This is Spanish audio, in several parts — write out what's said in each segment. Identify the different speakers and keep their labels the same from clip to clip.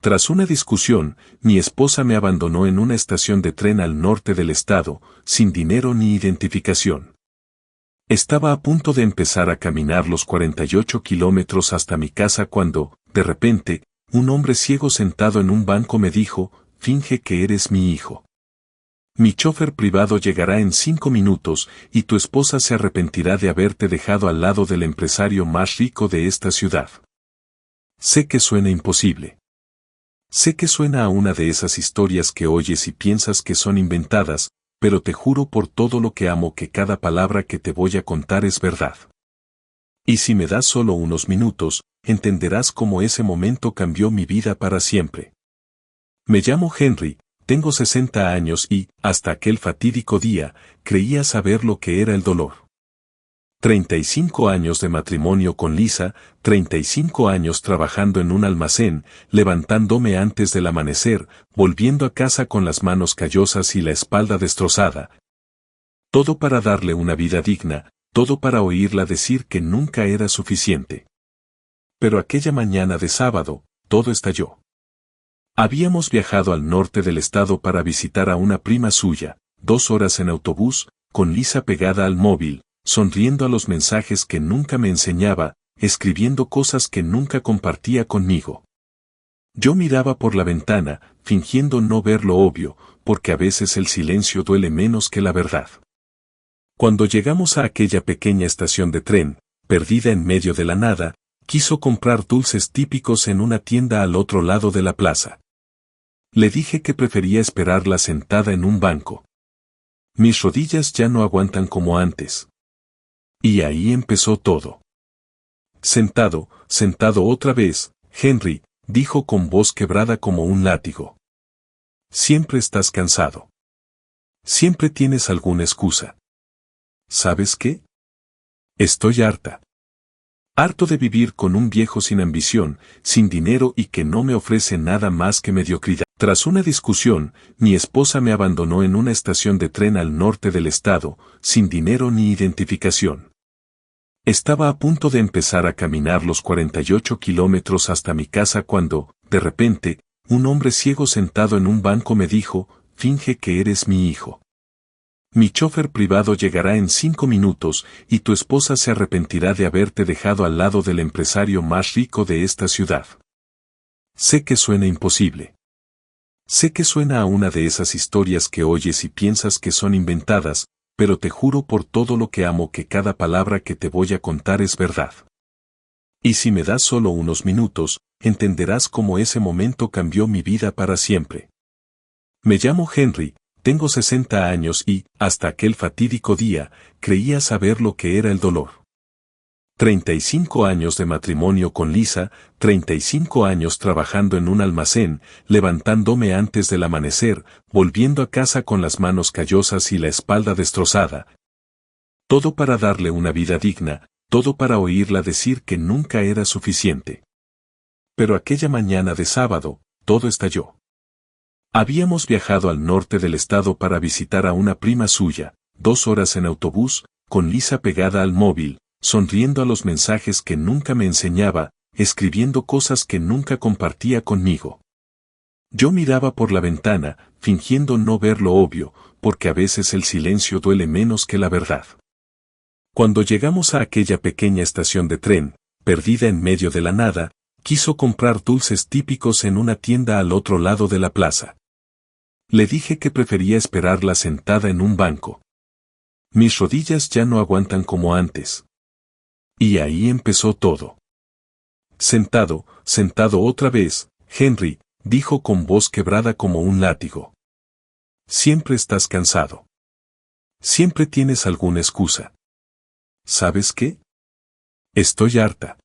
Speaker 1: Tras una discusión, mi esposa me abandonó en una estación de tren al norte del estado, sin dinero ni identificación. Estaba a punto de empezar a caminar los 48 kilómetros hasta mi casa cuando, de repente, un hombre ciego sentado en un banco me dijo: «Finge que eres mi hijo. Mi chofer privado llegará en 5 minutos y tu esposa se arrepentirá de haberte dejado al lado del empresario más rico de esta ciudad». Sé que suena imposible. Sé que suena a una de esas historias que oyes y piensas que son inventadas, pero te juro por todo lo que amo que cada palabra que te voy a contar es verdad. Y si me das solo unos minutos, entenderás cómo ese momento cambió mi vida para siempre. Me llamo Henry, tengo 60 años y, hasta aquel fatídico día, creía saber lo que era el dolor. 35 años de matrimonio con Lisa, 35 años trabajando en un almacén, levantándome antes del amanecer, volviendo a casa con las manos callosas y la espalda destrozada. Todo para darle una vida digna, todo para oírla decir que nunca era suficiente. Pero aquella mañana de sábado, todo estalló. Habíamos viajado al norte del estado para visitar a una prima suya, 2 horas en autobús, con Lisa pegada al móvil, sonriendo a los mensajes que nunca me enseñaba, escribiendo cosas que nunca compartía conmigo. Yo miraba por la ventana, fingiendo no ver lo obvio, porque a veces el silencio duele menos que la verdad. Cuando llegamos a aquella pequeña estación de tren, perdida en medio de la nada, quiso comprar dulces típicos en una tienda al otro lado de la plaza. Le dije que prefería esperarla sentada en un banco. Mis rodillas ya no aguantan como antes. Y ahí empezó todo. Sentado otra vez, Henry, dijo con voz quebrada como un látigo. Siempre estás cansado. Siempre tienes alguna excusa. ¿Sabes qué? Estoy harta. Harto de vivir con un viejo sin ambición, sin dinero y que no me ofrece nada más que mediocridad. Tras una discusión, mi esposa me abandonó en una estación de tren al norte del estado, sin dinero ni identificación. Estaba a punto de empezar a caminar los 48 kilómetros hasta mi casa cuando, de repente, un hombre ciego sentado en un banco me dijo: «Finge que eres mi hijo. Mi chofer privado llegará en 5 minutos y tu esposa se arrepentirá de haberte dejado al lado del empresario más rico de esta ciudad». Sé que suena imposible. Sé que suena a una de esas historias que oyes y piensas que son inventadas, pero te juro por todo lo que amo que cada palabra que te voy a contar es verdad. Y si me das solo unos minutos, entenderás cómo ese momento cambió mi vida para siempre. Me llamo Henry, tengo 60 años y, hasta aquel fatídico día, creía saber lo que era el dolor. 35 años de matrimonio con Lisa, 35 años trabajando en un almacén, levantándome antes del amanecer, volviendo a casa con las manos callosas y la espalda destrozada. Todo para darle una vida digna, todo para oírla decir que nunca era suficiente. Pero aquella mañana de sábado, todo estalló. Habíamos viajado al norte del estado para visitar a una prima suya, 2 horas en autobús, con Lisa pegada al móvil, sonriendo a los mensajes que nunca me enseñaba, escribiendo cosas que nunca compartía conmigo. Yo miraba por la ventana, fingiendo no ver lo obvio, porque a veces el silencio duele menos que la verdad. Cuando llegamos a aquella pequeña estación de tren, perdida en medio de la nada, quiso comprar dulces típicos en una tienda al otro lado de la plaza. Le dije que prefería esperarla sentada en un banco. Mis rodillas ya no aguantan como antes. Y ahí empezó todo. Sentado otra vez, Henry, dijo con voz quebrada como un látigo. Siempre estás cansado. Siempre tienes alguna excusa. ¿Sabes qué? Estoy harta.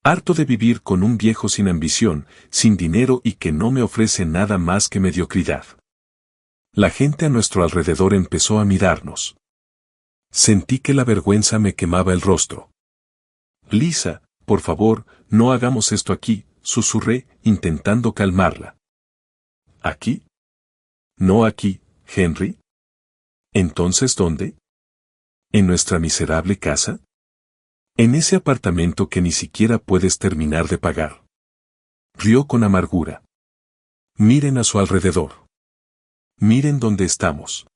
Speaker 1: Harto de vivir con un viejo sin ambición, sin dinero y que no me ofrece nada más que mediocridad. La gente a nuestro alrededor empezó a mirarnos. Sentí que la vergüenza me quemaba el rostro. Lisa, por favor, no hagamos esto aquí, susurré, intentando calmarla. ¿Aquí? No aquí, Henry. ¿Entonces dónde? ¿En nuestra miserable casa? ¿En ese apartamento que ni siquiera puedes terminar de pagar? Rió con amargura. Miren a su alrededor. Miren dónde estamos.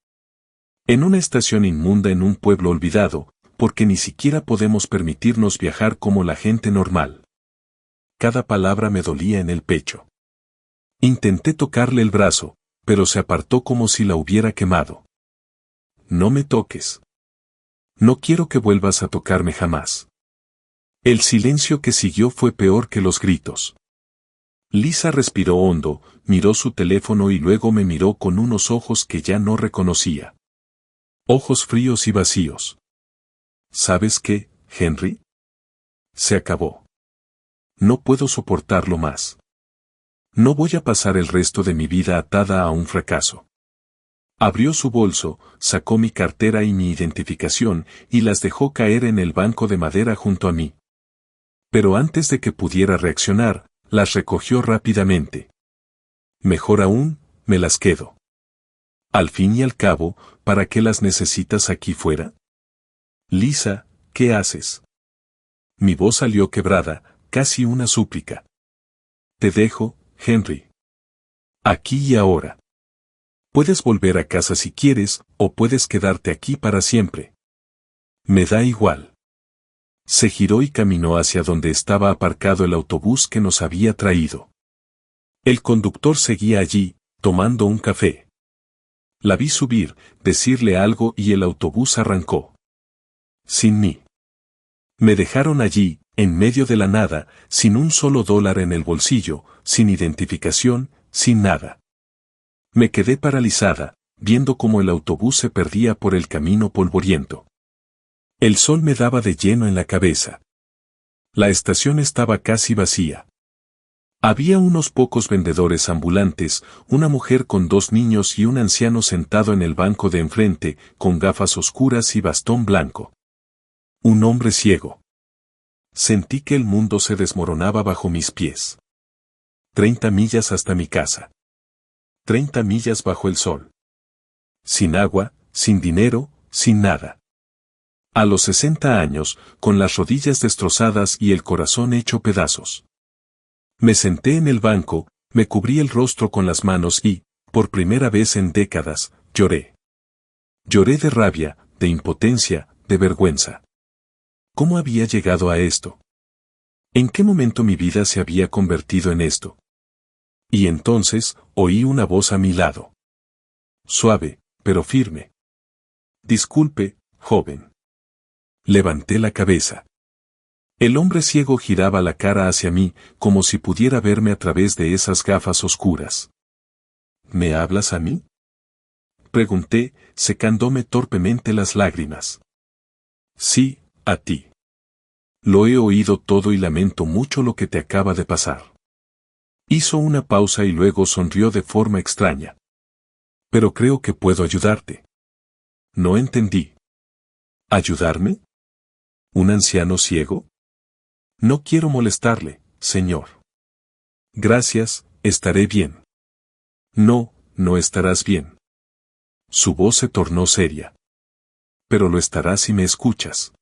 Speaker 1: En una estación inmunda en un pueblo olvidado, porque ni siquiera podemos permitirnos viajar como la gente normal. Cada palabra me dolía en el pecho. Intenté tocarle el brazo, pero se apartó como si la hubiera quemado. No me toques. No quiero que vuelvas a tocarme jamás. El silencio que siguió fue peor que los gritos. Lisa respiró hondo, miró su teléfono y luego me miró con unos ojos que ya no reconocía. Ojos fríos y vacíos. ¿Sabes qué, Henry? Se acabó. No puedo soportarlo más. No voy a pasar el resto de mi vida atada a un fracaso. Abrió su bolso, sacó mi cartera y mi identificación y las dejó caer en el banco de madera junto a mí. Pero antes de que pudiera reaccionar, las recogió rápidamente. Mejor aún, me las quedo. Al fin y al cabo, ¿para qué las necesitas aquí fuera? Lisa, ¿qué haces? Mi voz salió quebrada, casi una súplica. Te dejo, Henry. Aquí y ahora. Puedes volver a casa si quieres, o puedes quedarte aquí para siempre. Me da igual. Se giró y caminó hacia donde estaba aparcado el autobús que nos había traído. El conductor seguía allí, tomando un café. La vi subir, decirle algo y el autobús arrancó. Sin mí. Me dejaron allí, en medio de la nada, sin un solo dólar en el bolsillo, sin identificación, sin nada. Me quedé paralizada, viendo cómo el autobús se perdía por el camino polvoriento. El sol me daba de lleno en la cabeza. La estación estaba casi vacía. Había unos pocos vendedores ambulantes, una mujer con 2 niños y un anciano sentado en el banco de enfrente, con gafas oscuras y bastón blanco. Un hombre ciego. Sentí que el mundo se desmoronaba bajo mis pies. 30 millas hasta mi casa. 30 millas bajo el sol. Sin agua, sin dinero, sin nada. A los 60 años, con las rodillas destrozadas y el corazón hecho pedazos. Me senté en el banco, me cubrí el rostro con las manos y, por primera vez en décadas, lloré. Lloré de rabia, de impotencia, de vergüenza. ¿Cómo había llegado a esto? ¿En qué momento mi vida se había convertido en esto? Y entonces, oí una voz a mi lado. Suave, pero firme. Disculpe, joven. Levanté la cabeza. El hombre ciego giraba la cara hacia mí, como si pudiera verme a través de esas gafas oscuras. ¿Me hablas a mí? Pregunté, secándome torpemente las lágrimas. Sí, a ti. Lo he oído todo y lamento mucho lo que te acaba de pasar. Hizo una pausa y luego sonrió de forma extraña. Pero creo que puedo ayudarte. No entendí. ¿Ayudarme? ¿Un anciano ciego? No quiero molestarle, señor. Gracias, estaré bien. No, no estarás bien. Su voz se tornó seria. Pero lo estarás si me escuchas.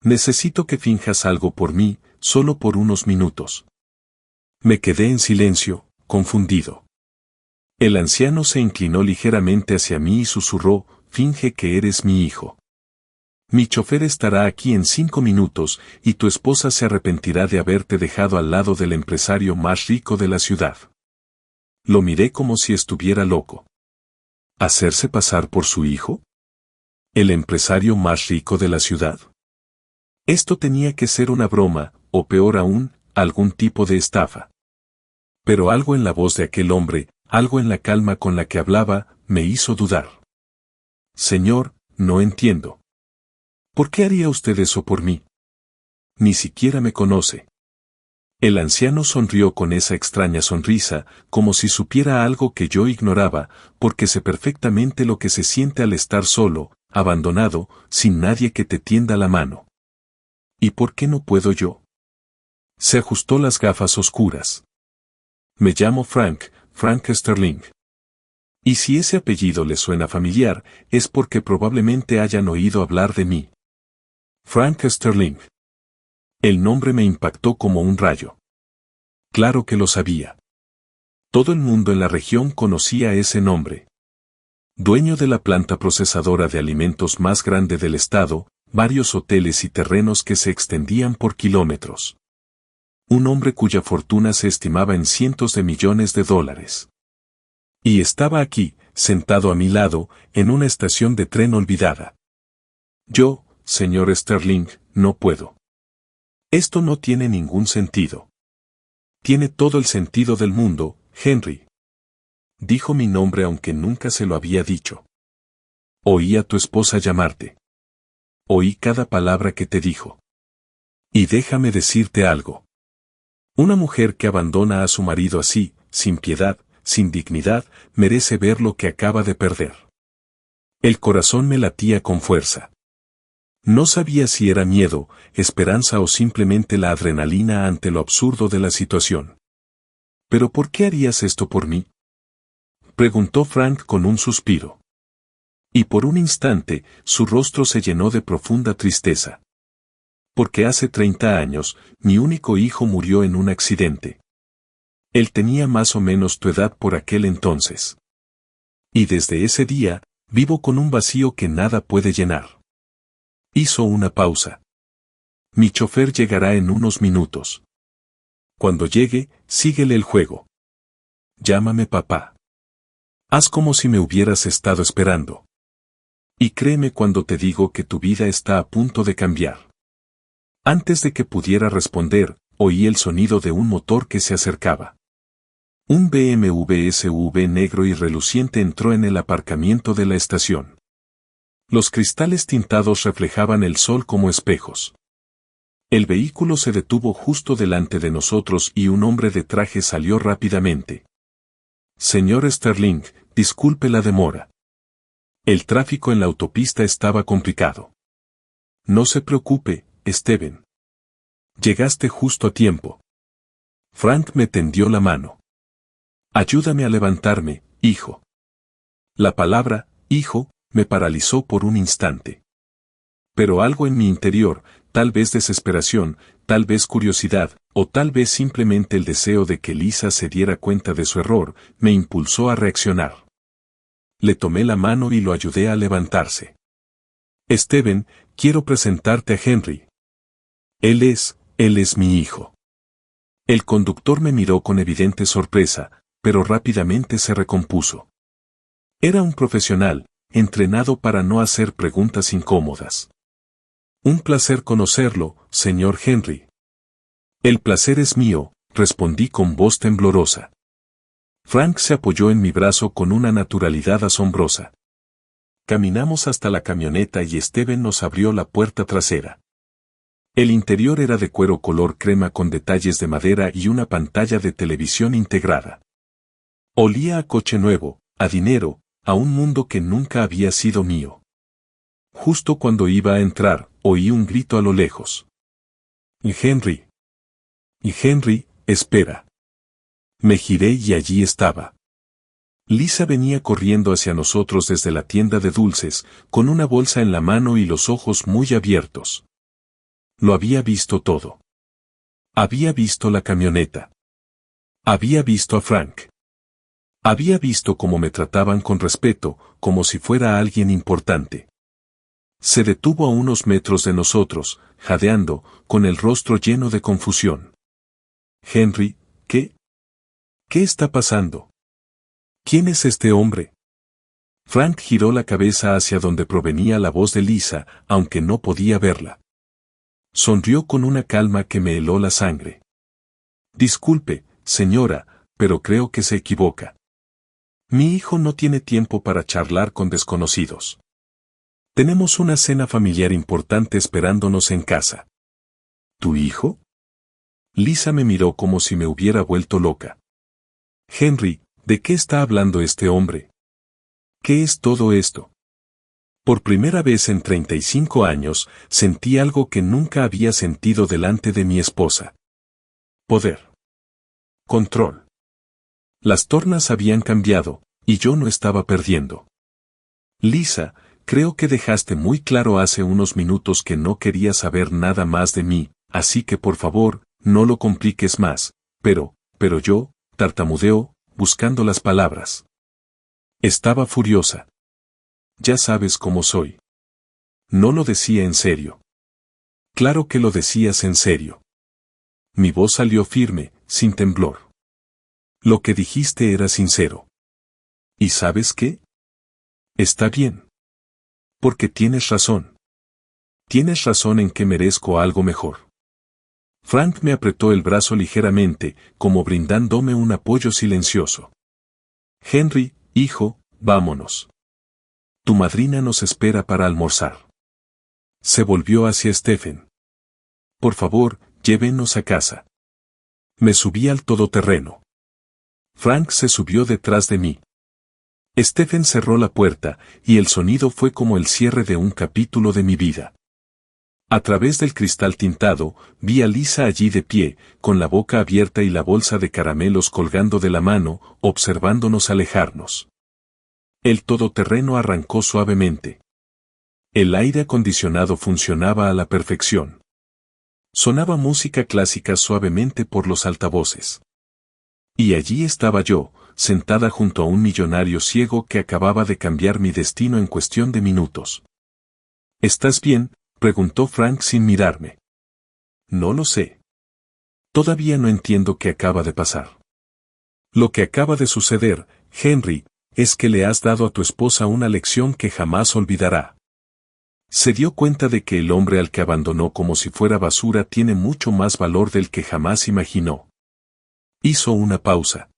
Speaker 1: Necesito que finjas algo por mí, solo por unos minutos. Me quedé en silencio, confundido. El anciano se inclinó ligeramente hacia mí y susurró, finge que eres mi hijo. Mi chofer estará aquí en 5 minutos y tu esposa se arrepentirá de haberte dejado al lado del empresario más rico de la ciudad. Lo miré como si estuviera loco. ¿Hacerse pasar por su hijo? ¿El empresario más rico de la ciudad? Esto tenía que ser una broma, o peor aún, algún tipo de estafa. Pero algo en la voz de aquel hombre, algo en la calma con la que hablaba, me hizo dudar. Señor, no entiendo. ¿Por qué haría usted eso por mí? Ni siquiera me conoce. El anciano sonrió con esa extraña sonrisa, como si supiera algo que yo ignoraba, porque sé perfectamente lo que se siente al estar solo, abandonado, sin nadie que te tienda la mano. ¿Y por qué no puedo yo? Se ajustó las gafas oscuras. Me llamo Frank Sterling. Y si ese apellido le suena familiar, es porque probablemente hayan oído hablar de mí. Frank Sterling. El nombre me impactó como un rayo. Claro que lo sabía. Todo el mundo en la región conocía ese nombre. Dueño de la planta procesadora de alimentos más grande del estado, varios hoteles y terrenos que se extendían por kilómetros. Un hombre cuya fortuna se estimaba en cientos de millones de dólares. Y estaba aquí, sentado a mi lado, en una estación de tren olvidada. Yo, señor Sterling, no puedo. Esto no tiene ningún sentido. Tiene todo el sentido del mundo, Henry. Dijo mi nombre aunque nunca se lo había dicho. Oí a tu esposa llamarte. Oí cada palabra que te dijo. Y déjame decirte algo. Una mujer que abandona a su marido así, sin piedad, sin dignidad, merece ver lo que acaba de perder. El corazón me latía con fuerza. No sabía si era miedo, esperanza o simplemente la adrenalina ante lo absurdo de la situación. ¿Pero por qué harías esto por mí?, preguntó Frank con un suspiro. Y por un instante, su rostro se llenó de profunda tristeza. Porque hace 30 años, mi único hijo murió en un accidente. Él tenía más o menos tu edad por aquel entonces. Y desde ese día, vivo con un vacío que nada puede llenar. Hizo una pausa. Mi chofer llegará en unos minutos. Cuando llegue, síguele el juego. Llámame papá. Haz como si me hubieras estado esperando. Y créeme cuando te digo que tu vida está a punto de cambiar. Antes de que pudiera responder, oí el sonido de un motor que se acercaba. Un BMW SUV negro y reluciente entró en el aparcamiento de la estación. Los cristales tintados reflejaban el sol como espejos. El vehículo se detuvo justo delante de nosotros y un hombre de traje salió rápidamente. Señor Sterling, disculpe la demora. El tráfico en la autopista estaba complicado. No se preocupe, Steven. Llegaste justo a tiempo. Frank me tendió la mano. Ayúdame a levantarme, hijo. La palabra, hijo, me paralizó por un instante. Pero algo en mi interior, tal vez desesperación, tal vez curiosidad, o tal vez simplemente el deseo de que Lisa se diera cuenta de su error, me impulsó a reaccionar. Le tomé la mano y lo ayudé a levantarse. Steven, quiero presentarte a Henry. Él es mi hijo. El conductor me miró con evidente sorpresa, pero rápidamente se recompuso. Era un profesional, entrenado para no hacer preguntas incómodas. Un placer conocerlo, señor Henry. El placer es mío, respondí con voz temblorosa. Frank se apoyó en mi brazo con una naturalidad asombrosa. Caminamos hasta la camioneta y Steven nos abrió la puerta trasera. El interior era de cuero color crema con detalles de madera y una pantalla de televisión integrada. Olía a coche nuevo, a dinero, a un mundo que nunca había sido mío. Justo cuando iba a entrar, oí un grito a lo lejos. Henry. Henry, espera. Me giré y allí estaba. Lisa venía corriendo hacia nosotros desde la tienda de dulces, con una bolsa en la mano y los ojos muy abiertos. Lo había visto todo. Había visto la camioneta. Había visto a Frank. Había visto cómo me trataban con respeto, como si fuera alguien importante. Se detuvo a unos metros de nosotros, jadeando, con el rostro lleno de confusión. Henry, ¿qué? ¿Qué está pasando? ¿Quién es este hombre? Frank giró la cabeza hacia donde provenía la voz de Lisa, aunque no podía verla. Sonrió con una calma que me heló la sangre. Disculpe, señora, pero creo que se equivoca. Mi hijo no tiene tiempo para charlar con desconocidos. Tenemos una cena familiar importante esperándonos en casa. ¿Tu hijo? Lisa me miró como si me hubiera vuelto loca. Henry, ¿de qué está hablando este hombre? ¿Qué es todo esto? Por primera vez en 35 años, sentí algo que nunca había sentido delante de mi esposa. Poder. Control. Las tornas habían cambiado, y yo no estaba perdiendo. Lisa, creo que dejaste muy claro hace unos minutos que no querías saber nada más de mí, así que por favor, no lo compliques más, pero yo, tartamudeó, buscando las palabras. Estaba furiosa. Ya sabes cómo soy. No lo decía en serio. Claro que lo decías en serio. Mi voz salió firme, sin temblor. Lo que dijiste era sincero. ¿Y sabes qué? Está bien. Porque tienes razón. Tienes razón en que merezco algo mejor. Frank me apretó el brazo ligeramente, como brindándome un apoyo silencioso. Henry, hijo, vámonos. Tu madrina nos espera para almorzar. Se volvió hacia Stephen. Por favor, llévenos a casa. Me subí al todoterreno. Frank se subió detrás de mí. Stephen cerró la puerta, y el sonido fue como el cierre de un capítulo de mi vida. A través del cristal tintado, vi a Lisa allí de pie, con la boca abierta y la bolsa de caramelos colgando de la mano, observándonos alejarnos. El todoterreno arrancó suavemente. El aire acondicionado funcionaba a la perfección. Sonaba música clásica suavemente por los altavoces. Y allí estaba yo, sentada junto a un millonario ciego que acababa de cambiar mi destino en cuestión de minutos. ¿Estás bien?, preguntó Frank sin mirarme. No lo sé. Todavía no entiendo qué acaba de pasar. Lo que acaba de suceder, Henry, es que le has dado a tu esposa una lección que jamás olvidará. Se dio cuenta de que el hombre al que abandonó como si fuera basura tiene mucho más valor del que jamás imaginó. Hizo una pausa.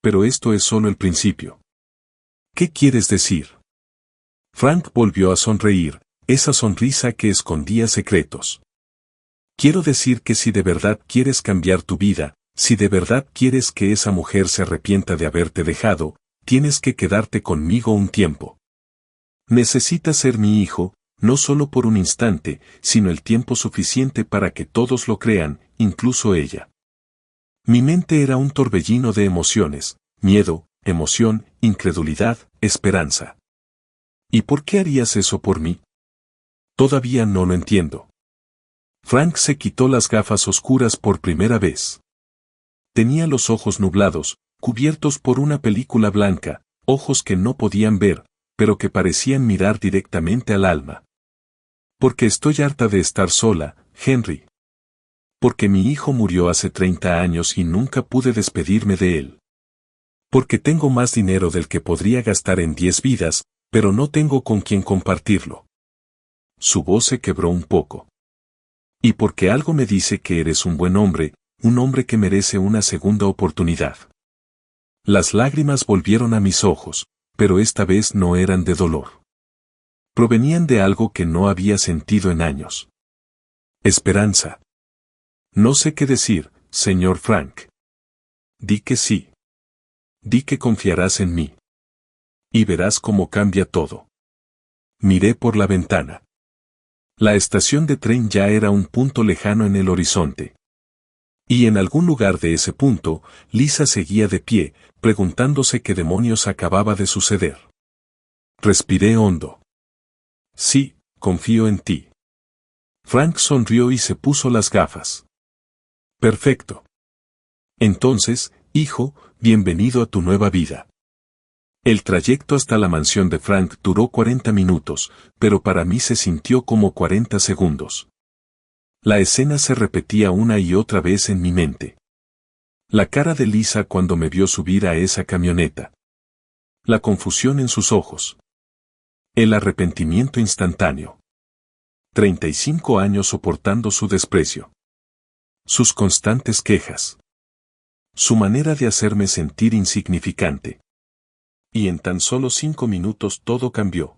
Speaker 1: Pero esto es solo el principio. ¿Qué quieres decir? Frank volvió a sonreír, esa sonrisa que escondía secretos. Quiero decir que si de verdad quieres cambiar tu vida, si de verdad quieres que esa mujer se arrepienta de haberte dejado, tienes que quedarte conmigo un tiempo. Necesitas ser mi hijo, no solo por un instante, sino el tiempo suficiente para que todos lo crean, incluso ella. Mi mente era un torbellino de emociones, miedo, emoción, incredulidad, esperanza. ¿Y por qué harías eso por mí? Todavía no lo entiendo. Frank se quitó las gafas oscuras por primera vez. Tenía los ojos nublados, cubiertos por una película blanca, ojos que no podían ver, pero que parecían mirar directamente al alma. Porque estoy harta de estar sola, Henry. Porque mi hijo murió hace 30 años y nunca pude despedirme de él. Porque tengo más dinero del que podría gastar en 10 vidas, pero no tengo con quien compartirlo. Su voz se quebró un poco. Y porque algo me dice que eres un buen hombre, un hombre que merece una segunda oportunidad. Las lágrimas volvieron a mis ojos, pero esta vez no eran de dolor. Provenían de algo que no había sentido en años. Esperanza. No sé qué decir, señor Frank. Di que sí. Di que confiarás en mí. Y verás cómo cambia todo. Miré por la ventana. La estación de tren ya era un punto lejano en el horizonte. Y en algún lugar de ese punto, Lisa seguía de pie, preguntándose qué demonios acababa de suceder. Respiré hondo. Sí, confío en ti. Frank sonrió y se puso las gafas. Perfecto. Entonces, hijo, bienvenido a tu nueva vida. El trayecto hasta la mansión de Frank duró 40 minutos, pero para mí se sintió como 40 segundos. La escena se repetía una y otra vez en mi mente. La cara de Lisa cuando me vio subir a esa camioneta. La confusión en sus ojos. El arrepentimiento instantáneo. 35 años soportando su desprecio. Sus constantes quejas. Su manera de hacerme sentir insignificante. Y en tan solo 5 minutos todo cambió.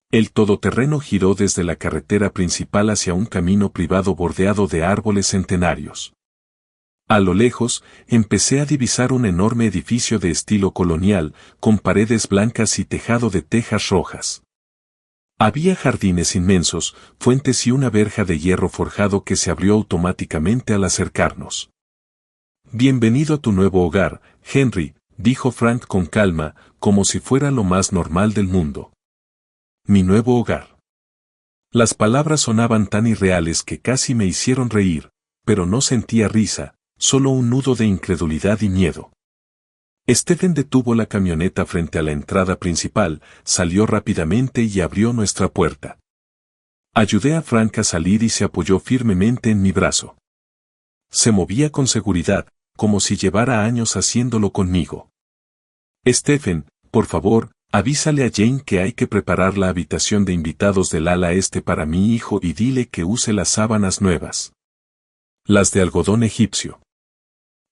Speaker 1: El todoterreno giró desde la carretera principal hacia un camino privado bordeado de árboles centenarios. A lo lejos, empecé a divisar un enorme edificio de estilo colonial, con paredes blancas y tejado de tejas rojas. Había jardines inmensos, fuentes y una verja de hierro forjado que se abrió automáticamente al acercarnos. Bienvenido a tu nuevo hogar, Henry, dijo Frank con calma, como si fuera lo más normal del mundo. Mi nuevo hogar. Las palabras sonaban tan irreales que casi me hicieron reír, pero no sentía risa, solo un nudo de incredulidad y miedo. Stephen detuvo la camioneta frente a la entrada principal, salió rápidamente y abrió nuestra puerta. Ayudé a Frank a salir y se apoyó firmemente en mi brazo. Se movía con seguridad, como si llevara años haciéndolo conmigo. Stephen, por favor, avísale a Jane que hay que preparar la habitación de invitados del ala este para mi hijo y dile que use las sábanas nuevas. Las de algodón egipcio.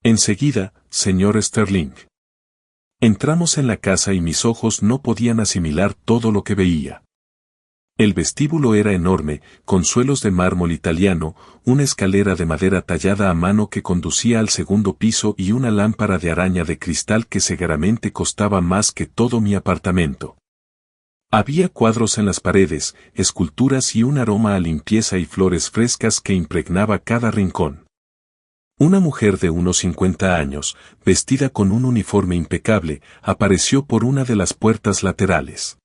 Speaker 1: Enseguida, señor Sterling. Entramos en la casa y mis ojos no podían asimilar todo lo que veía. El vestíbulo era enorme, con suelos de mármol italiano, una escalera de madera tallada a mano que conducía al segundo piso y una lámpara de araña de cristal que seguramente costaba más que todo mi apartamento. Había cuadros en las paredes, esculturas y un aroma a limpieza y flores frescas que impregnaba cada rincón. Una mujer de unos 50 años, vestida con un uniforme impecable, apareció por una de las puertas laterales.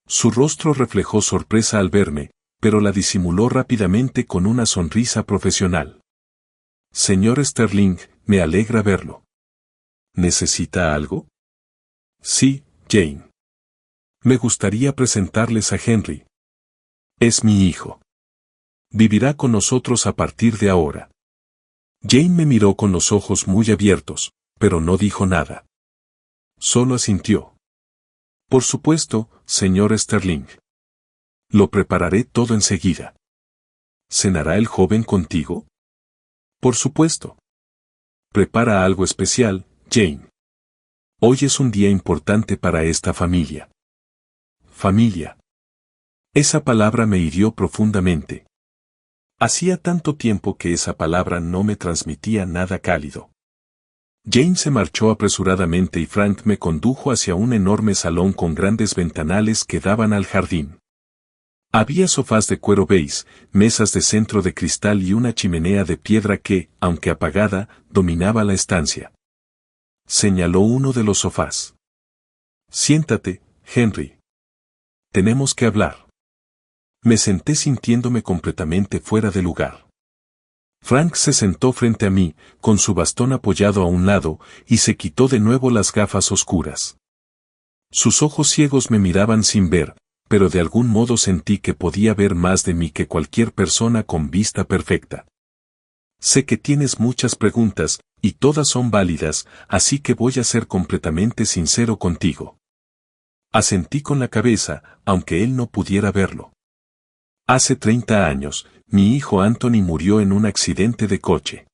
Speaker 1: Su rostro reflejó sorpresa al verme, pero la disimuló rápidamente con una sonrisa profesional. Señor Sterling, me alegra verlo. ¿Necesita algo? Sí, Jane. Me gustaría presentarles a Henry. Es mi hijo. Vivirá con nosotros a partir de ahora. Jane me miró con los ojos muy abiertos, pero no dijo nada. Solo asintió. Por supuesto, señor Sterling. Lo prepararé todo enseguida. ¿Cenará el joven contigo? Por supuesto. Prepara algo especial, Jane. Hoy es un día importante para esta familia. Familia. Esa palabra me hirió profundamente. Hacía tanto tiempo que esa palabra no me transmitía nada cálido. Jane se marchó apresuradamente y Frank me condujo hacia un enorme salón con grandes ventanales que daban al jardín. Había sofás de cuero beige, mesas de centro de cristal y una chimenea de piedra que, aunque apagada, dominaba la estancia. Señaló uno de los sofás. Siéntate, Henry. Tenemos que hablar. Me senté sintiéndome completamente fuera de lugar. Frank se sentó frente a mí, con su bastón apoyado a un lado, y se quitó de nuevo las gafas oscuras. Sus ojos ciegos me miraban sin ver, pero de algún modo sentí que podía ver más de mí que cualquier persona con vista perfecta. Sé que tienes muchas preguntas, y todas son válidas, así que voy a ser completamente sincero contigo. Asentí con la cabeza, aunque él no pudiera verlo. Hace 30 años, mi hijo Anthony murió en un accidente de coche.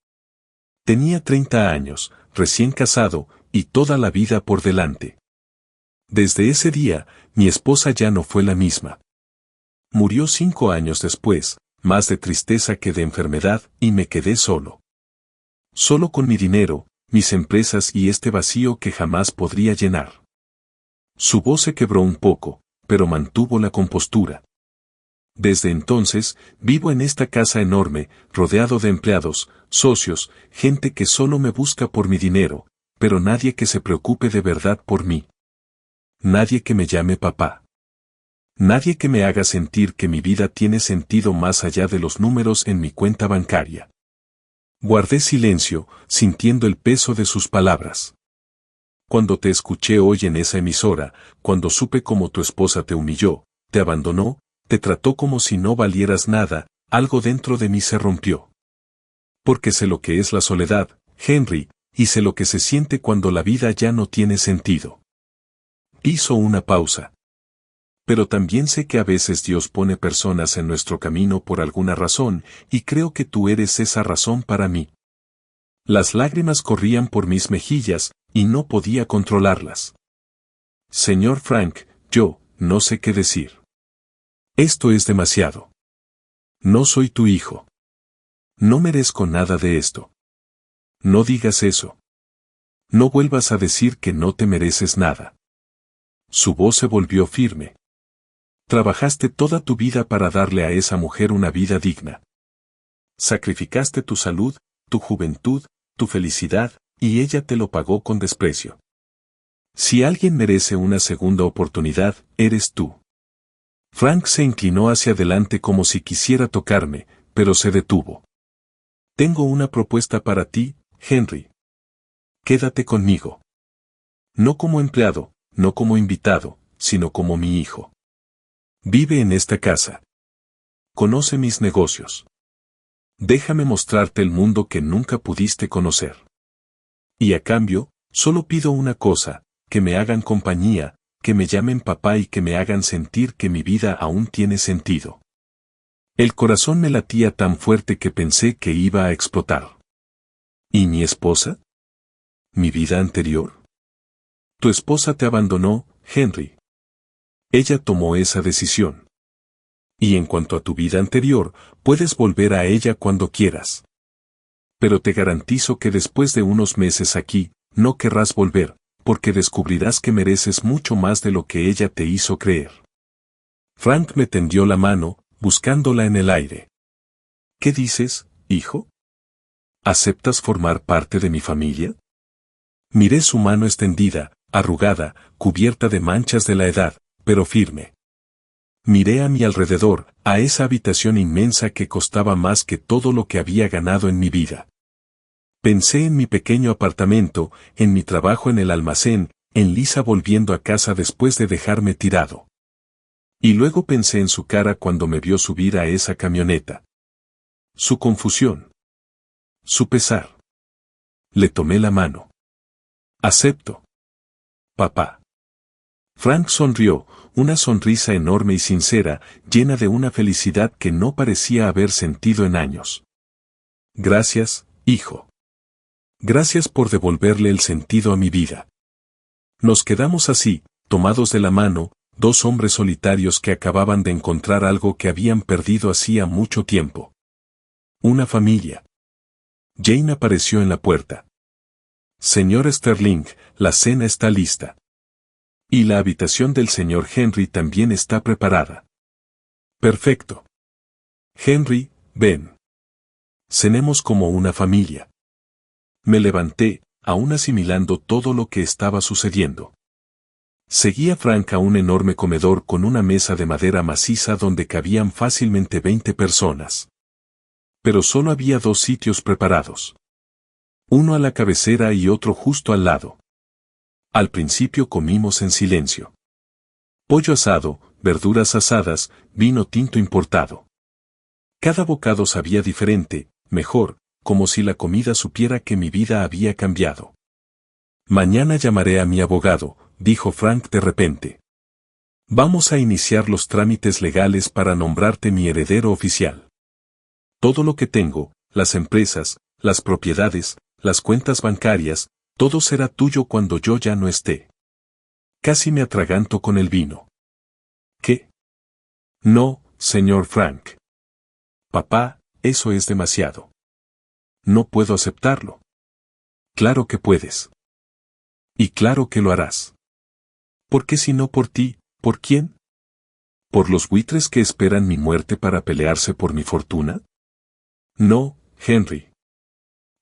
Speaker 1: Tenía 30 años, recién casado, y toda la vida por delante. Desde ese día, mi esposa ya no fue la misma. Murió 5 años después, más de tristeza que de enfermedad, y me quedé solo. Solo con mi dinero, mis empresas y este vacío que jamás podría llenar. Su voz se quebró un poco, pero mantuvo la compostura. Desde entonces, vivo en esta casa enorme, rodeado de empleados, socios, gente que solo me busca por mi dinero, pero nadie que se preocupe de verdad por mí. Nadie que me llame papá. Nadie que me haga sentir que mi vida tiene sentido más allá de los números en mi cuenta bancaria. Guardé silencio, sintiendo el peso de sus palabras. Cuando te escuché hoy en esa emisora, cuando supe cómo tu esposa te humilló, te abandonó, te trató como si no valieras nada, algo dentro de mí se rompió. Porque sé lo que es la soledad, Henry, y sé lo que se siente cuando la vida ya no tiene sentido. Hizo una pausa. Pero también sé que a veces Dios pone personas en nuestro camino por alguna razón, y creo que tú eres esa razón para mí. Las lágrimas corrían por mis mejillas, y no podía controlarlas. Señor Frank, yo, no sé qué decir. Esto es demasiado. No soy tu hijo. No merezco nada de esto. No digas eso. No vuelvas a decir que no te mereces nada. Su voz se volvió firme. Trabajaste toda tu vida para darle a esa mujer una vida digna. Sacrificaste tu salud, tu juventud, tu felicidad, y ella te lo pagó con desprecio. Si alguien merece una segunda oportunidad, eres tú. Frank se inclinó hacia adelante como si quisiera tocarme, pero se detuvo. Tengo una propuesta para ti, Henry. Quédate conmigo. No como empleado, no como invitado, sino como mi hijo. Vive en esta casa. Conoce mis negocios. Déjame mostrarte el mundo que nunca pudiste conocer. Y a cambio, solo pido una cosa, que me hagan compañía, que me llamen papá y que me hagan sentir que mi vida aún tiene sentido. El corazón me latía tan fuerte que pensé que iba a explotar. ¿Y mi esposa? ¿Mi vida anterior? Tu esposa te abandonó, Henry. Ella tomó esa decisión. Y en cuanto a tu vida anterior, puedes volver a ella cuando quieras. Pero te garantizo que después de unos meses aquí, no querrás volver, porque descubrirás que mereces mucho más de lo que ella te hizo creer. Frank me tendió la mano, buscándola en el aire. ¿Qué dices, hijo? ¿Aceptas formar parte de mi familia? Miré su mano extendida, arrugada, cubierta de manchas de la edad, pero firme. Miré a mi alrededor, a esa habitación inmensa que costaba más que todo lo que había ganado en mi vida. Pensé en mi pequeño apartamento, en mi trabajo en el almacén, en Lisa volviendo a casa después de dejarme tirado. Y luego pensé en su cara cuando me vio subir a esa camioneta. Su confusión. Su pesar. Le tomé la mano. Acepto. Papá. Frank sonrió, una sonrisa enorme y sincera, llena de una felicidad que no parecía haber sentido en años. Gracias, hijo. Gracias por devolverle el sentido a mi vida. Nos quedamos así, tomados de la mano, dos hombres solitarios que acababan de encontrar algo que habían perdido hacía mucho tiempo. Una familia. Jane apareció en la puerta. Señor Sterling, la cena está lista. Y la habitación del señor Henry también está preparada. Perfecto. Henry, ven. Cenemos como una familia. Me levanté, aún asimilando todo lo que estaba sucediendo. Seguí a Frank a un enorme comedor con una mesa de madera maciza donde cabían fácilmente 20 personas. Pero solo había dos sitios preparados. Uno a la cabecera y otro justo al lado. Al principio comimos en silencio. Pollo asado, verduras asadas, vino tinto importado. Cada bocado sabía diferente, mejor, como si la comida supiera que mi vida había cambiado. Mañana llamaré a mi abogado, dijo Frank de repente. Vamos a iniciar los trámites legales para nombrarte mi heredero oficial. Todo lo que tengo, las empresas, las propiedades, las cuentas bancarias, todo será tuyo cuando yo ya no esté. Casi me atraganto con el vino. ¿Qué? No, señor Frank. Papá, eso es demasiado. No puedo aceptarlo. Claro que puedes. Y claro que lo harás. ¿Por qué si no por ti, por quién? ¿Por los buitres que esperan mi muerte para pelearse por mi fortuna? No, Henry.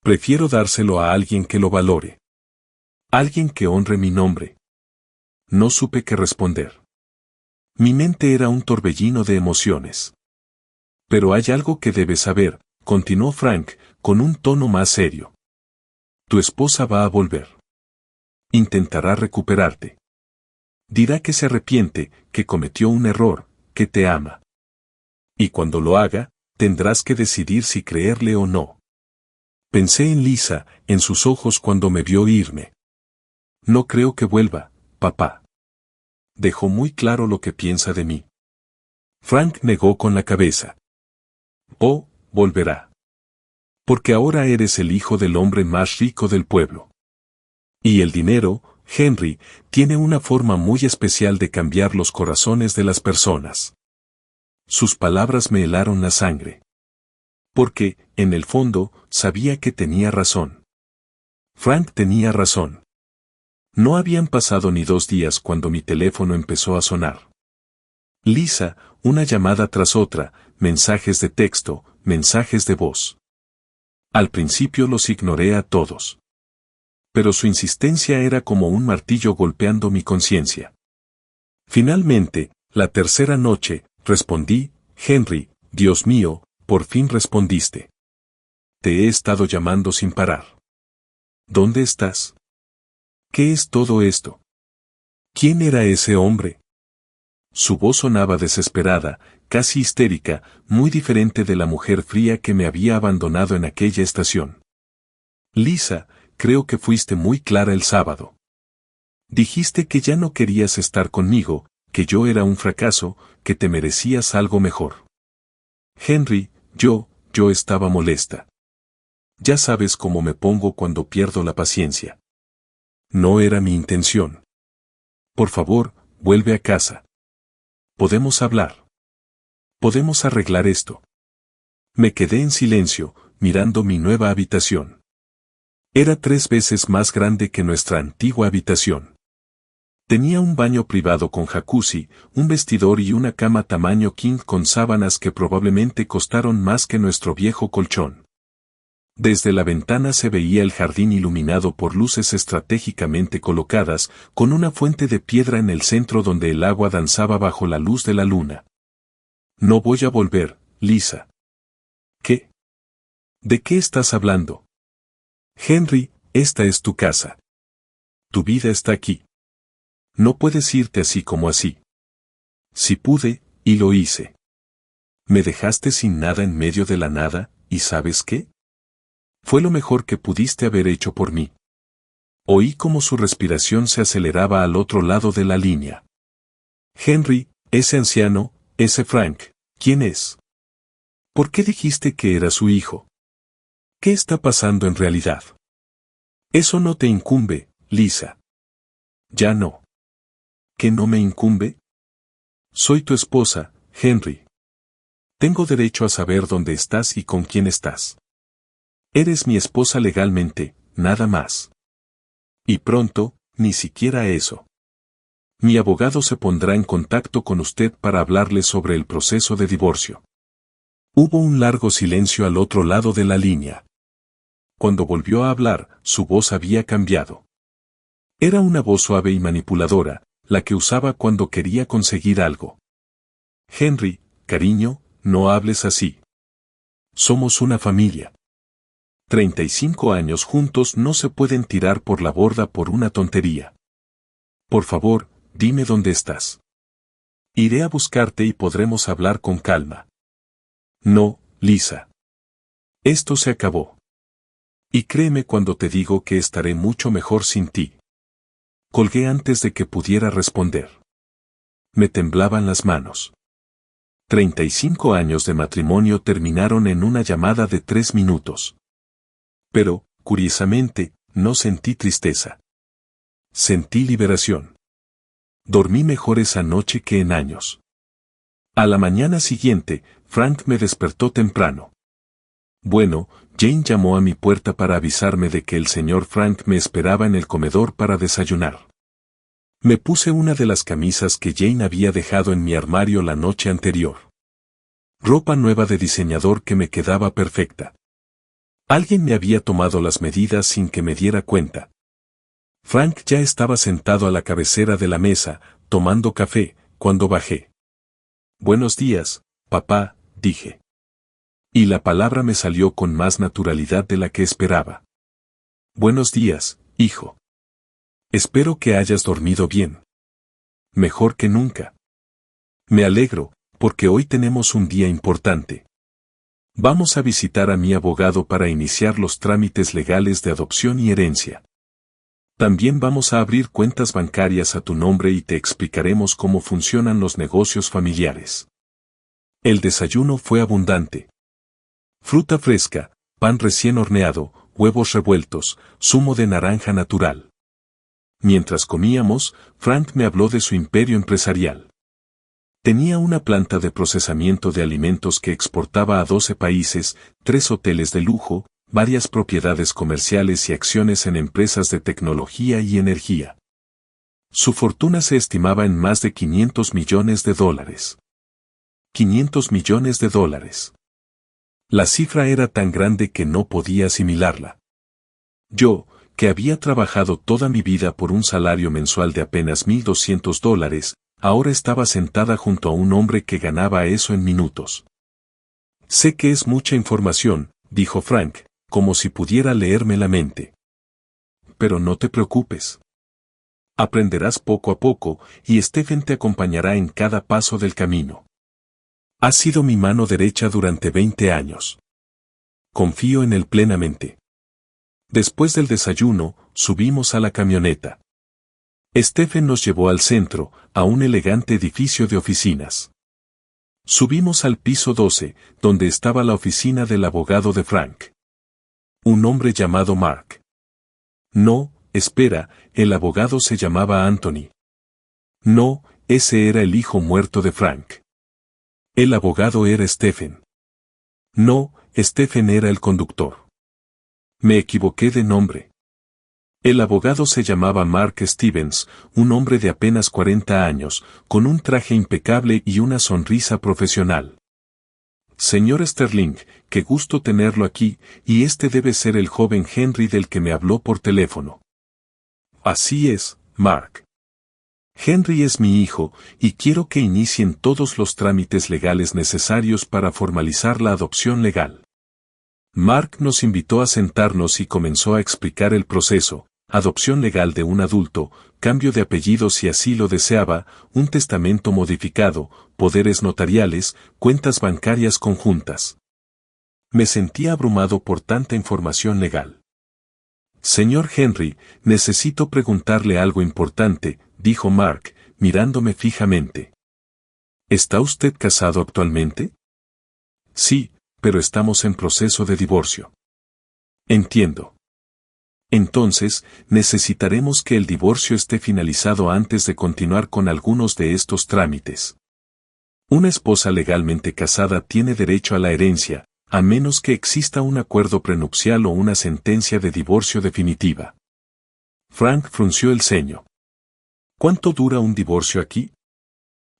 Speaker 1: Prefiero dárselo a alguien que lo valore. Alguien que honre mi nombre. No supe qué responder. Mi mente era un torbellino de emociones. Pero hay algo que debes saber, continuó Frank, con un tono más serio. Tu esposa va a volver. Intentará recuperarte. Dirá que se arrepiente, que cometió un error, que te ama. Y cuando lo haga, tendrás que decidir si creerle o no. Pensé en Lisa, en sus ojos cuando me vio irme. No creo que vuelva, papá. Dejó muy claro lo que piensa de mí. Frank negó con la cabeza. Oh, volverá. Porque ahora eres el hijo del hombre más rico del pueblo. Y el dinero, Henry, tiene una forma muy especial de cambiar los corazones de las personas. Sus palabras me helaron la sangre. Porque, en el fondo, sabía que tenía razón. Frank tenía razón. No habían pasado ni 2 días cuando mi teléfono empezó a sonar. Lisa, una llamada tras otra, mensajes de texto, mensajes de voz. Al principio los ignoré a todos. Pero su insistencia era como un martillo golpeando mi conciencia. Finalmente, la tercera noche, respondí, Henry, Dios mío, por fin respondiste. Te he estado llamando sin parar. ¿Dónde estás? ¿Qué es todo esto? ¿Quién era ese hombre? Su voz sonaba desesperada, casi histérica, muy diferente de la mujer fría que me había abandonado en aquella estación. Lisa, creo que fuiste muy clara el sábado. Dijiste que ya no querías estar conmigo, que yo era un fracaso, que te merecías algo mejor. Henry, yo estaba molesta. Ya sabes cómo me pongo cuando pierdo la paciencia. No era mi intención. Por favor, vuelve a casa. Podemos hablar. Podemos arreglar esto. Me quedé en silencio, mirando mi nueva habitación. Era 3 veces más grande que nuestra antigua habitación. Tenía un baño privado con jacuzzi, un vestidor y una cama tamaño king con sábanas que probablemente costaron más que nuestro viejo colchón. Desde la ventana se veía el jardín iluminado por luces estratégicamente colocadas, con una fuente de piedra en el centro donde el agua danzaba bajo la luz de la luna. No voy a volver, Lisa. ¿Qué? ¿De qué estás hablando? Henry, esta es tu casa. Tu vida está aquí. No puedes irte así como así. Si pude, y lo hice. Me dejaste sin nada en medio de la nada, ¿y sabes qué? Fue lo mejor que pudiste haber hecho por mí. Oí cómo su respiración se aceleraba al otro lado de la línea. Henry, ese anciano, ese Frank, ¿quién es? ¿Por qué dijiste que era su hijo? ¿Qué está pasando en realidad? Eso no te incumbe, Lisa. Ya no. ¿Qué no me incumbe? Soy tu esposa, Henry. Tengo derecho a saber dónde estás y con quién estás. Eres mi esposa legalmente, nada más. Y pronto, ni siquiera eso. Mi abogado se pondrá en contacto con usted para hablarle sobre el proceso de divorcio. Hubo un largo silencio al otro lado de la línea. Cuando volvió a hablar, su voz había cambiado. Era una voz suave y manipuladora, la que usaba cuando quería conseguir algo. Henry, cariño, no hables así. Somos una familia. 35 años juntos no se pueden tirar por la borda por una tontería. Por favor, dime dónde estás. Iré a buscarte y podremos hablar con calma. No, Lisa. Esto se acabó. Y créeme cuando te digo que estaré mucho mejor sin ti. Colgué antes de que pudiera responder. Me temblaban las manos. 35 años de matrimonio terminaron en una llamada de 3 minutos. Pero, curiosamente, no sentí tristeza. Sentí liberación. Dormí mejor esa noche que en años. A la mañana siguiente, Frank me despertó temprano. Bueno, Jane llamó a mi puerta para avisarme de que el señor Frank me esperaba en el comedor para desayunar. Me puse una de las camisas que Jane había dejado en mi armario la noche anterior. Ropa nueva de diseñador que me quedaba perfecta. Alguien me había tomado las medidas sin que me diera cuenta. Frank ya estaba sentado a la cabecera de la mesa, tomando café, cuando bajé. Buenos días, papá, dije. Y la palabra me salió con más naturalidad de la que esperaba. Buenos días, hijo. Espero que hayas dormido bien. Mejor que nunca. Me alegro, porque hoy tenemos un día importante. Vamos a visitar a mi abogado para iniciar los trámites legales de adopción y herencia. También vamos a abrir cuentas bancarias a tu nombre y te explicaremos cómo funcionan los negocios familiares. El desayuno fue abundante. Fruta fresca, pan recién horneado, huevos revueltos, zumo de naranja natural. Mientras comíamos, Frank me habló de su imperio empresarial. Tenía una planta de procesamiento de alimentos que exportaba a 12 países, 3 hoteles de lujo, varias propiedades comerciales y acciones en empresas de tecnología y energía. Su fortuna se estimaba en más de $500 millones. $500 millones. La cifra era tan grande que no podía asimilarla. Yo, que había trabajado toda mi vida por un salario mensual de apenas $1,200, ahora estaba sentada junto a un hombre que ganaba eso en minutos. Sé que es mucha información, dijo Frank, como si pudiera leerme la mente. Pero no te preocupes. Aprenderás poco a poco, y Stephen te acompañará en cada paso del camino. Has sido mi mano derecha durante 20 años. Confío en él plenamente. Después del desayuno, subimos a la camioneta. Stephen nos llevó al centro, a un elegante edificio de oficinas. Subimos al piso 12, donde estaba la oficina del abogado de Frank. Un hombre llamado Mark. No, espera, el abogado se llamaba Anthony. No, ese era el hijo muerto de Frank. El abogado era Stephen. No, Stephen era el conductor. Me equivoqué de nombre. El abogado se llamaba Mark Stevens, un hombre de apenas 40 años, con un traje impecable y una sonrisa profesional. Señor Sterling, qué gusto tenerlo aquí, y este debe ser el joven Henry del que me habló por teléfono. Así es, Mark. Henry es mi hijo, y quiero que inicien todos los trámites legales necesarios para formalizar la adopción legal. Mark nos invitó a sentarnos y comenzó a explicar el proceso: adopción legal de un adulto, cambio de apellido si así lo deseaba, un testamento modificado, poderes notariales, cuentas bancarias conjuntas. Me sentía abrumado por tanta información legal. Señor Henry, necesito preguntarle algo importante, dijo Mark, mirándome fijamente. ¿Está usted casado actualmente? Sí, pero estamos en proceso de divorcio. Entiendo. Entonces, necesitaremos que el divorcio esté finalizado antes de continuar con algunos de estos trámites. Una esposa legalmente casada tiene derecho a la herencia, a menos que exista un acuerdo prenupcial o una sentencia de divorcio definitiva. Frank frunció el ceño. ¿Cuánto dura un divorcio aquí?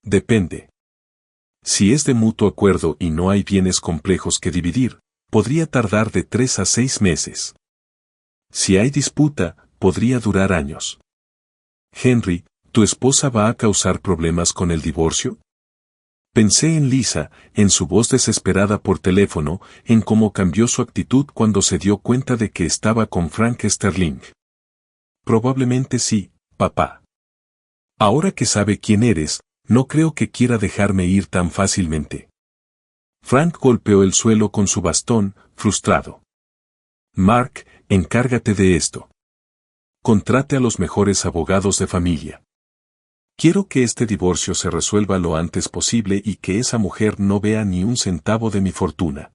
Speaker 1: Depende. Si es de mutuo acuerdo y no hay bienes complejos que dividir, podría tardar de 3 a 6 meses. Si hay disputa, podría durar años. Henry, ¿tu esposa va a causar problemas con el divorcio? Pensé en Lisa, en su voz desesperada por teléfono, en cómo cambió su actitud cuando se dio cuenta de que estaba con Frank Sterling. Probablemente sí, papá. Ahora que sabe quién eres, no creo que quiera dejarme ir tan fácilmente. Frank golpeó el suelo con su bastón, frustrado. Mark, encárgate de esto. Contrate a los mejores abogados de familia. Quiero que este divorcio se resuelva lo antes posible y que esa mujer no vea ni un centavo de mi fortuna.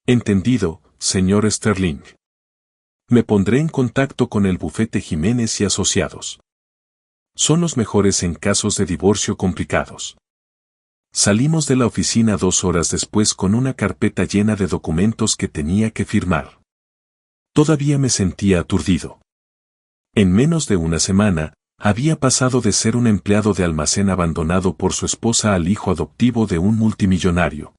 Speaker 1: Entendido, señor Sterling. Me pondré en contacto con el bufete Jiménez y Asociados. Son los mejores en casos de divorcio complicados. Salimos de la oficina 2 horas después con una carpeta llena de documentos que tenía que firmar. Todavía me sentía aturdido. En menos de una semana, había pasado de ser un empleado de almacén abandonado por su esposa al hijo adoptivo de un multimillonario.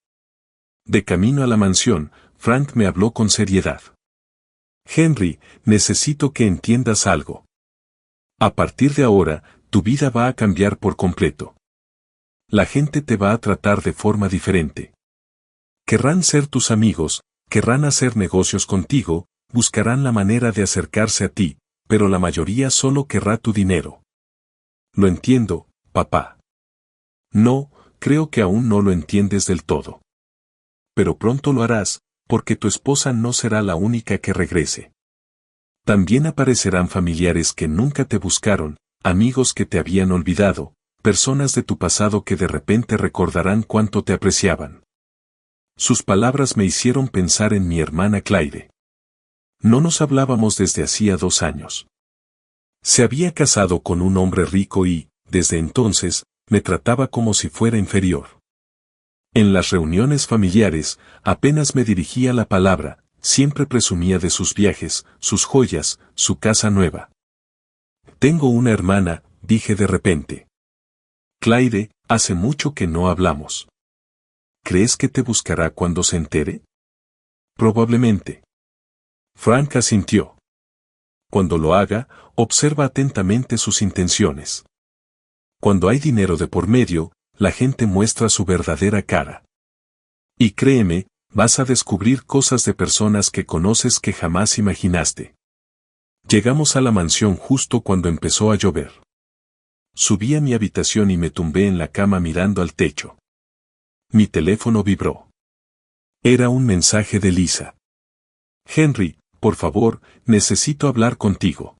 Speaker 1: De camino a la mansión, Frank me habló con seriedad. Henry, necesito que entiendas algo. A partir de ahora, tu vida va a cambiar por completo. La gente te va a tratar de forma diferente. Querrán ser tus amigos, querrán hacer negocios contigo, buscarán la manera de acercarse a ti, pero la mayoría solo querrá tu dinero. Lo entiendo, papá. No, creo que aún no lo entiendes del todo. Pero pronto lo harás, porque tu esposa no será la única que regrese. También aparecerán familiares que nunca te buscaron, amigos que te habían olvidado, personas de tu pasado que de repente recordarán cuánto te apreciaban. Sus palabras me hicieron pensar en mi hermana Clyde. No nos hablábamos desde hacía 2 años. Se había casado con un hombre rico y, desde entonces, me trataba como si fuera inferior. En las reuniones familiares, apenas me dirigía la palabra, siempre presumía de sus viajes, sus joyas, su casa nueva. Tengo una hermana, dije de repente. Clyde, hace mucho que no hablamos. ¿Crees que te buscará cuando se entere? Probablemente. Frank asintió. Cuando lo haga, observa atentamente sus intenciones. Cuando hay dinero de por medio, la gente muestra su verdadera cara. Y créeme, vas a descubrir cosas de personas que conoces que jamás imaginaste. Llegamos a la mansión justo cuando empezó a llover. Subí a mi habitación y me tumbé en la cama mirando al techo. Mi teléfono vibró. Era un mensaje de Lisa. Henry, por favor, necesito hablar contigo.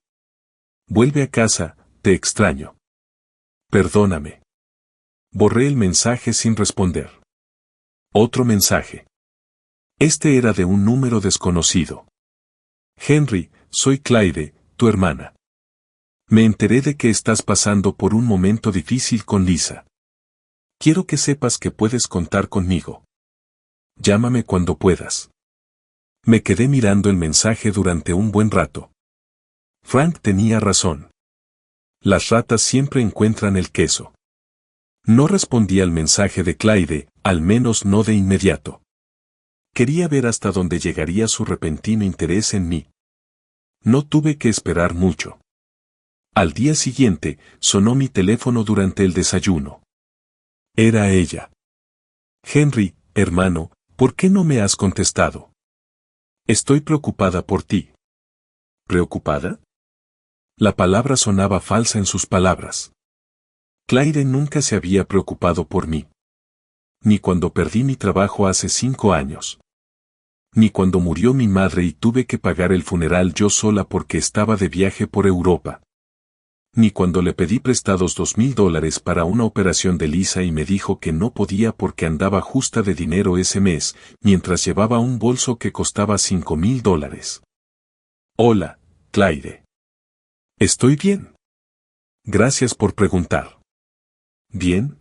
Speaker 1: Vuelve a casa, te extraño. Perdóname. Borré el mensaje sin responder. Otro mensaje. Este era de un número desconocido. Henry, soy Clyde, tu hermana. Me enteré de que estás pasando por un momento difícil con Lisa. Quiero que sepas que puedes contar conmigo. Llámame cuando puedas. Me quedé mirando el mensaje durante un buen rato. Frank tenía razón. Las ratas siempre encuentran el queso. No respondí al mensaje de Clyde, al menos no de inmediato. Quería ver hasta dónde llegaría su repentino interés en mí. No tuve que esperar mucho. Al día siguiente, sonó mi teléfono durante el desayuno. Era ella. Henry, hermano, ¿por qué no me has contestado? Estoy preocupada por ti. ¿Preocupada? La palabra sonaba falsa en sus palabras. Clyde nunca se había preocupado por mí. Ni cuando perdí mi trabajo hace 5 años. Ni cuando murió mi madre y tuve que pagar el funeral yo sola porque estaba de viaje por Europa. Ni cuando le pedí prestados $2,000 para una operación de Lisa y me dijo que no podía porque andaba justa de dinero ese mes, mientras llevaba un bolso que costaba $5,000. Hola, Clyde. Estoy bien. Gracias por preguntar. ¿Bien?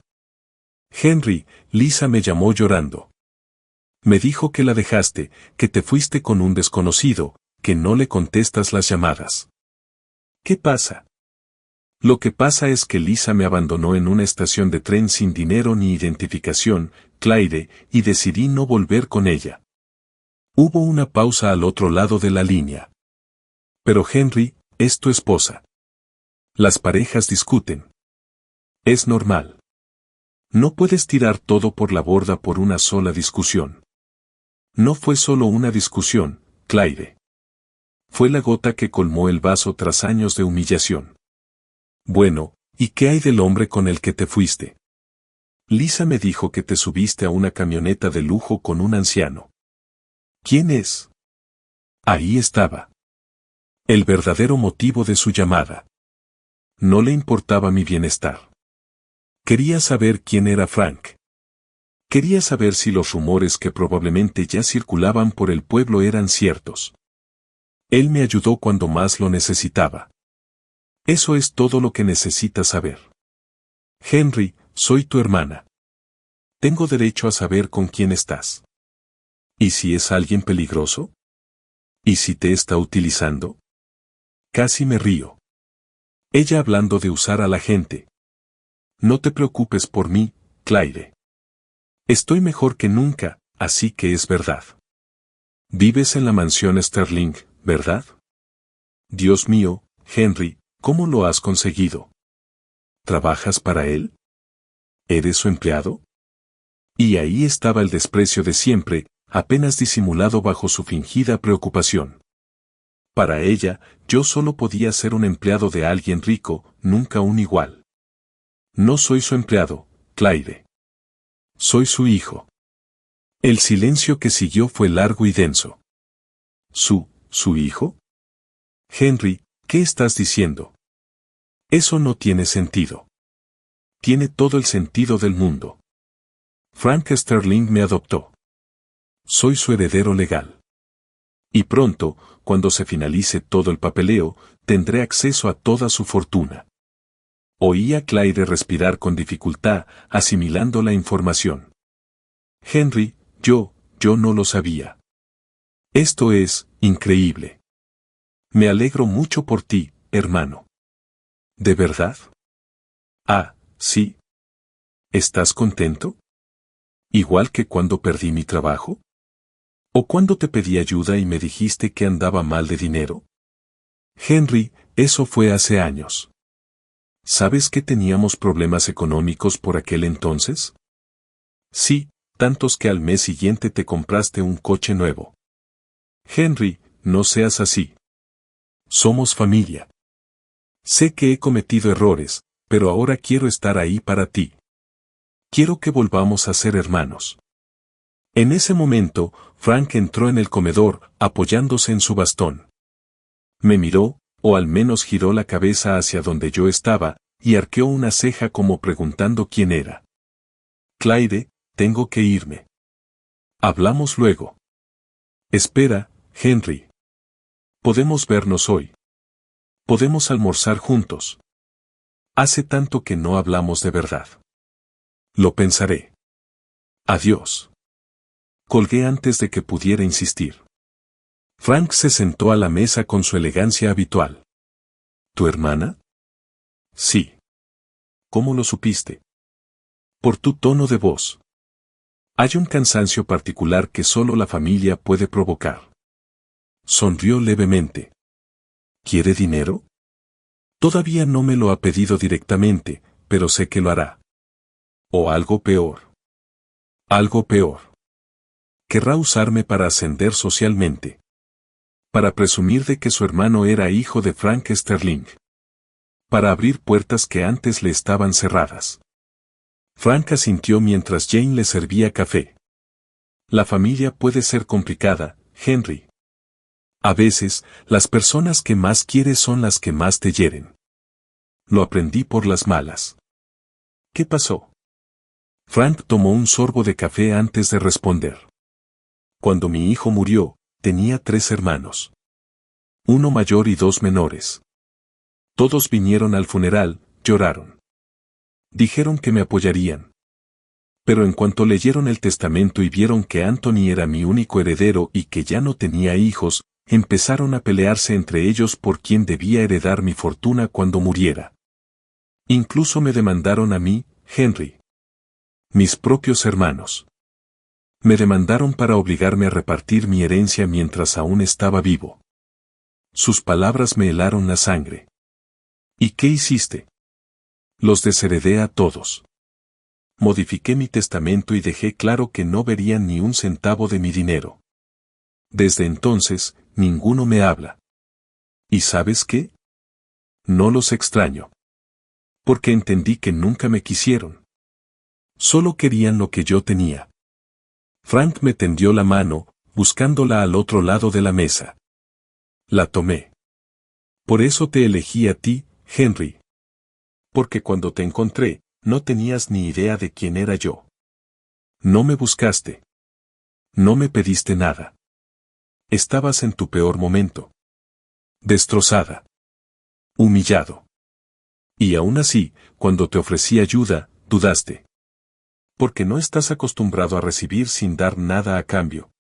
Speaker 1: Henry, Lisa me llamó llorando. Me dijo que la dejaste, que te fuiste con un desconocido, que no le contestas las llamadas. ¿Qué pasa? Lo que pasa es que Lisa me abandonó en una estación de tren sin dinero ni identificación, Clyde, y decidí no volver con ella. Hubo una pausa al otro lado de la línea. Pero Henry, es tu esposa. Las parejas discuten. Es normal. No puedes tirar todo por la borda por una sola discusión. No fue solo una discusión, Clyde. Fue la gota que colmó el vaso tras años de humillación. Bueno, ¿y qué hay del hombre con el que te fuiste? Lisa me dijo que te subiste a una camioneta de lujo con un anciano. ¿Quién es? Ahí estaba. El verdadero motivo de su llamada. No le importaba mi bienestar. Quería saber quién era Frank. Quería saber si los rumores que probablemente ya circulaban por el pueblo eran ciertos. Él me ayudó cuando más lo necesitaba. Eso es todo lo que necesitas saber. Henry, soy tu hermana. Tengo derecho a saber con quién estás. ¿Y si es alguien peligroso? ¿Y si te está utilizando? Casi me río. Ella hablando de usar a la gente. No te preocupes por mí, Clyde. Estoy mejor que nunca, así que es verdad. Vives en la mansión Sterling, ¿verdad? Dios mío, Henry, ¿cómo lo has conseguido? ¿Trabajas para él? ¿Eres su empleado? Y ahí estaba el desprecio de siempre, apenas disimulado bajo su fingida preocupación. Para ella, yo solo podía ser un empleado de alguien rico, nunca un igual. No soy su empleado, Clyde. Soy su hijo. El silencio que siguió fue largo y denso. ¿Su hijo? Henry, ¿qué estás diciendo? Eso no tiene sentido. Tiene todo el sentido del mundo. Frank Sterling me adoptó. Soy su heredero legal. Y pronto, cuando se finalice todo el papeleo, tendré acceso a toda su fortuna. Oí a Clyde respirar con dificultad, asimilando la información. Henry, yo no lo sabía. Esto es increíble. Me alegro mucho por ti, hermano. ¿De verdad? Ah, sí. ¿Estás contento? ¿Igual que cuando perdí mi trabajo? ¿O cuando te pedí ayuda y me dijiste que andaba mal de dinero? Henry, eso fue hace años. ¿Sabes que teníamos problemas económicos por aquel entonces? Sí, tantos que al mes siguiente te compraste un coche nuevo. Henry, no seas así. Somos familia. Sé que he cometido errores, pero ahora quiero estar ahí para ti. Quiero que volvamos a ser hermanos. En ese momento, Frank entró en el comedor, apoyándose en su bastón. Me miró, o al menos giró la cabeza hacia donde yo estaba, y arqueó una ceja como preguntando quién era. Clyde, tengo que irme. Hablamos luego. Espera, Henry. Podemos vernos hoy. Podemos almorzar juntos. Hace tanto que no hablamos de verdad. Lo pensaré. Adiós. Colgué antes de que pudiera insistir. Frank se sentó a la mesa con su elegancia habitual. ¿Tu hermana? Sí. ¿Cómo lo supiste? Por tu tono de voz. Hay un cansancio particular que solo la familia puede provocar. Sonrió levemente. ¿Quiere dinero? Todavía no me lo ha pedido directamente, pero sé que lo hará. O algo peor. Algo peor. Querrá usarme para ascender socialmente. Para presumir de que su hermano era hijo de Frank Sterling. Para abrir puertas que antes le estaban cerradas. Frank asintió mientras Jane le servía café. La familia puede ser complicada, Henry. A veces, las personas que más quieres son las que más te hieren. Lo aprendí por las malas. ¿Qué pasó? Frank tomó un sorbo de café antes de responder. Cuando mi hijo murió, tenía 3 hermanos. Uno mayor y 2 menores. Todos vinieron al funeral, lloraron. Dijeron que me apoyarían. Pero en cuanto leyeron el testamento y vieron que Anthony era mi único heredero y que ya no tenía hijos, empezaron a pelearse entre ellos por quién debía heredar mi fortuna cuando muriera. Incluso me demandaron a mí, Henry. Mis propios hermanos. Me demandaron para obligarme a repartir mi herencia mientras aún estaba vivo. Sus palabras me helaron la sangre. ¿Y qué hiciste? Los desheredé a todos. Modifiqué mi testamento y dejé claro que no verían ni un centavo de mi dinero. Desde entonces, ninguno me habla. ¿Y sabes qué? No los extraño. Porque entendí que nunca me quisieron. Solo querían lo que yo tenía. Frank me tendió la mano, buscándola al otro lado de la mesa. La tomé. Por eso te elegí a ti, Henry. Porque cuando te encontré, no tenías ni idea de quién era yo. No me buscaste. No me pediste nada. Estabas en tu peor momento. Destrozada. Humillado. Y aún así, cuando te ofrecí ayuda, dudaste. Porque no estás acostumbrado a recibir sin dar nada a cambio.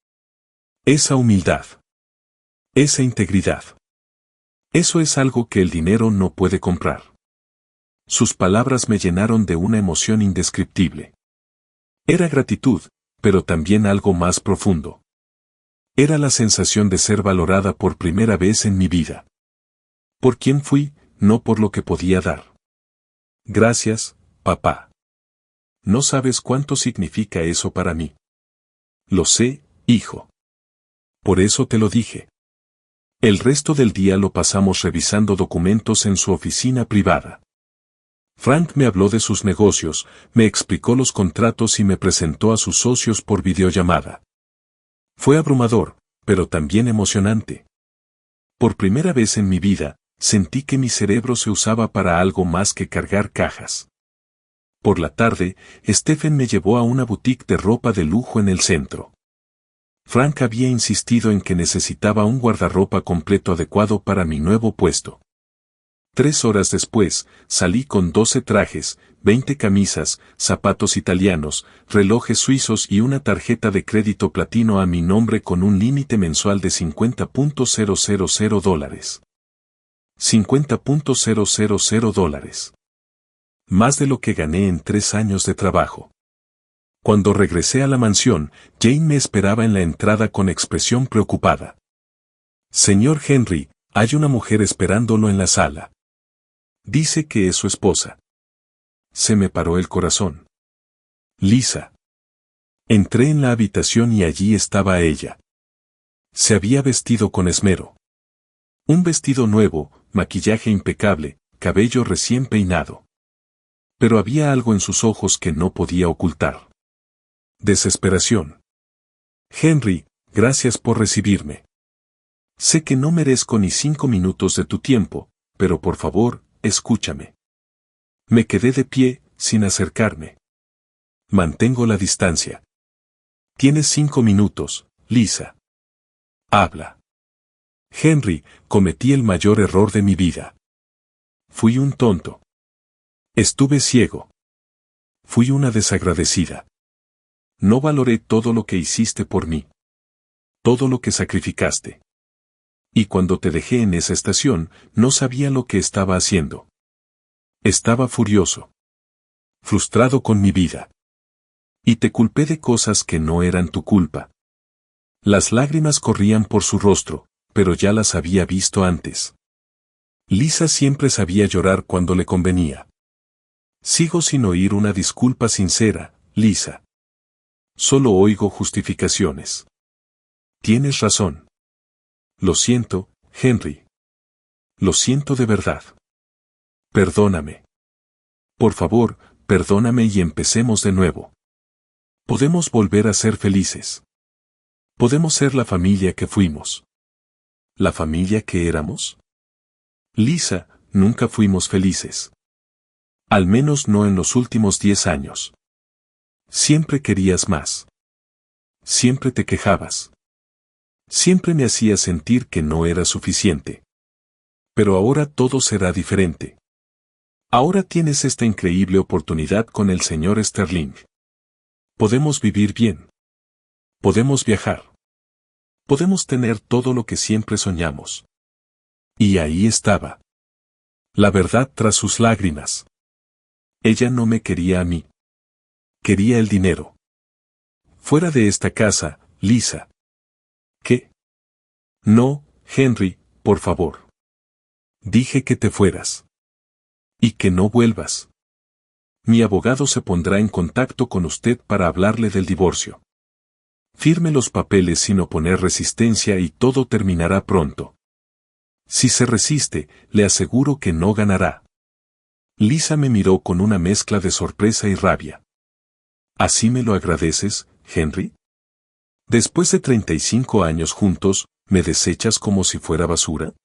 Speaker 1: Esa humildad. Esa integridad. Eso es algo que el dinero no puede comprar. Sus palabras me llenaron de una emoción indescriptible. Era gratitud, pero también algo más profundo. Era la sensación de ser valorada por primera vez en mi vida. Por quien fui, no por lo que podía dar. Gracias, papá. No sabes cuánto significa eso para mí. Lo sé, hijo. Por eso te lo dije. El resto del día lo pasamos revisando documentos en su oficina privada. Frank me habló de sus negocios, me explicó los contratos y me presentó a sus socios por videollamada. Fue abrumador, pero también emocionante. Por primera vez en mi vida, sentí que mi cerebro se usaba para algo más que cargar cajas. Por la tarde, Stephen me llevó a una boutique de ropa de lujo en el centro. Frank había insistido en que necesitaba un guardarropa completo adecuado para mi nuevo puesto. 3 horas después, salí con 12 trajes, 20 camisas, zapatos italianos, relojes suizos y una tarjeta de crédito platino a mi nombre con un límite mensual de $50,000. $50,000. Más de lo que gané en 3 años de trabajo. Cuando regresé a la mansión, Jane me esperaba en la entrada con expresión preocupada. Señor Henry, hay una mujer esperándolo en la sala. Dice que es su esposa. Se me paró el corazón. Lisa. Entré en la habitación y allí estaba ella. Se había vestido con esmero. Un vestido nuevo, maquillaje impecable, cabello recién peinado. Pero había algo en sus ojos que no podía ocultar. Desesperación. Henry, gracias por recibirme. Sé que no merezco ni 5 minutos de tu tiempo, pero por favor, escúchame. Me quedé de pie, sin acercarme. Mantengo la distancia. Tienes 5 minutos, Lisa. Habla. Henry, cometí el mayor error de mi vida. Fui un tonto. Estuve ciego. Fui una desagradecida. No valoré todo lo que hiciste por mí. Todo lo que sacrificaste. Y cuando te dejé en esa estación, no sabía lo que estaba haciendo. Estaba furioso. Frustrado con mi vida. Y te culpé de cosas que no eran tu culpa. Las lágrimas corrían por su rostro, pero ya las había visto antes. Lisa siempre sabía llorar cuando le convenía. Sigo sin oír una disculpa sincera, Lisa. Solo oigo justificaciones. Tienes razón. Lo siento, Henry. Lo siento de verdad. Perdóname. Por favor, perdóname y empecemos de nuevo. Podemos volver a ser felices. Podemos ser la familia que fuimos. ¿La familia que éramos? Lisa, nunca fuimos felices. Al menos no en los últimos 10 años. Siempre querías más. Siempre te quejabas. Siempre me hacías sentir que no era suficiente. Pero ahora todo será diferente. Ahora tienes esta increíble oportunidad con el señor Sterling. Podemos vivir bien. Podemos viajar. Podemos tener todo lo que siempre soñamos. Y ahí estaba. La verdad tras sus lágrimas. Ella no me quería a mí. Quería el dinero. Fuera de esta casa, Lisa. ¿Qué? No, Henry, por favor. Dije que te fueras. Y que no vuelvas. Mi abogado se pondrá en contacto con usted para hablarle del divorcio. Firme los papeles sin oponer resistencia y todo terminará pronto. Si se resiste, le aseguro que no ganará. Lisa me miró con una mezcla de sorpresa y rabia. ¿Así me lo agradeces, Henry? Después de 35 años juntos, ¿me desechas como si fuera basura?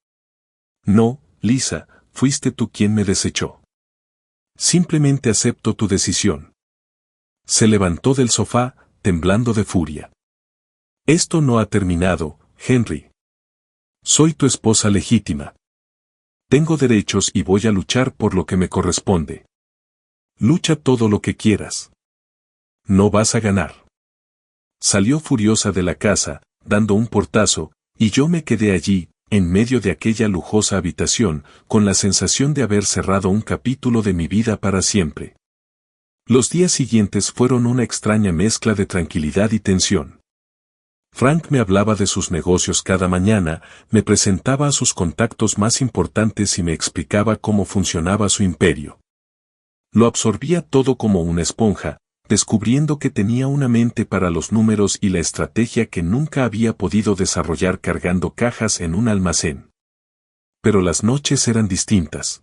Speaker 1: No, Lisa, fuiste tú quien me desechó. Simplemente acepto tu decisión. Se levantó del sofá, temblando de furia. Esto no ha terminado, Henry. Soy tu esposa legítima. Tengo derechos y voy a luchar por lo que me corresponde. Lucha todo lo que quieras. No vas a ganar. Salió furiosa de la casa, dando un portazo, y yo me quedé allí, en medio de aquella lujosa habitación, con la sensación de haber cerrado un capítulo de mi vida para siempre. Los días siguientes fueron una extraña mezcla de tranquilidad y tensión. Frank me hablaba de sus negocios cada mañana, me presentaba a sus contactos más importantes y me explicaba cómo funcionaba su imperio. Lo absorbía todo como una esponja, descubriendo que tenía una mente para los números y la estrategia que nunca había podido desarrollar cargando cajas en un almacén. Pero las noches eran distintas.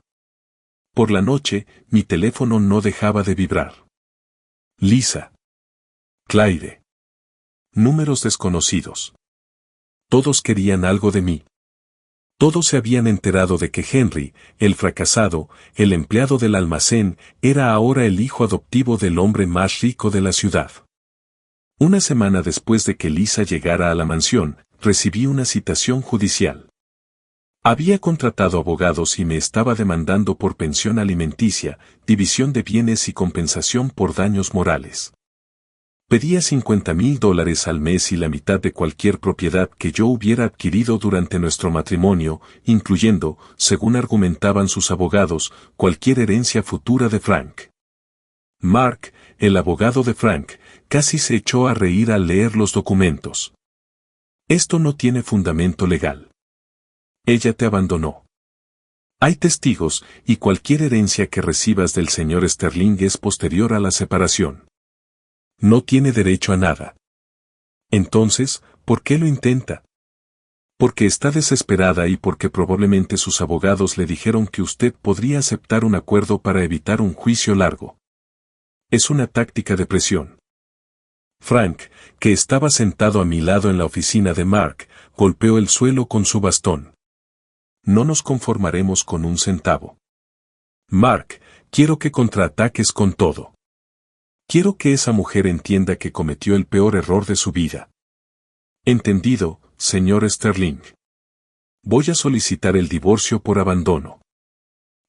Speaker 1: Por la noche, mi teléfono no dejaba de vibrar. Lisa. Claire. Números desconocidos. Todos querían algo de mí. Todos se habían enterado de que Henry, el fracasado, el empleado del almacén, era ahora el hijo adoptivo del hombre más rico de la ciudad. Una semana después de que Lisa llegara a la mansión, recibí una citación judicial. Había contratado abogados y me estaba demandando por pensión alimenticia, división de bienes y compensación por daños morales. Pedía $50,000 al mes y la mitad de cualquier propiedad que yo hubiera adquirido durante nuestro matrimonio, incluyendo, según argumentaban sus abogados, cualquier herencia futura de Frank. Mark, el abogado de Frank, casi se echó a reír al leer los documentos. Esto no tiene fundamento legal. Ella te abandonó. Hay testigos, y cualquier herencia que recibas del señor Sterling es posterior a la separación. No tiene derecho a nada. Entonces, ¿por qué lo intenta? Porque está desesperada y porque probablemente sus abogados le dijeron que usted podría aceptar un acuerdo para evitar un juicio largo. Es una táctica de presión. Frank, que estaba sentado a mi lado en la oficina de Mark, golpeó el suelo con su bastón. No nos conformaremos con un centavo. Mark, quiero que contraataques con todo. Quiero que esa mujer entienda que cometió el peor error de su vida. Entendido, señor Sterling. Voy a solicitar el divorcio por abandono.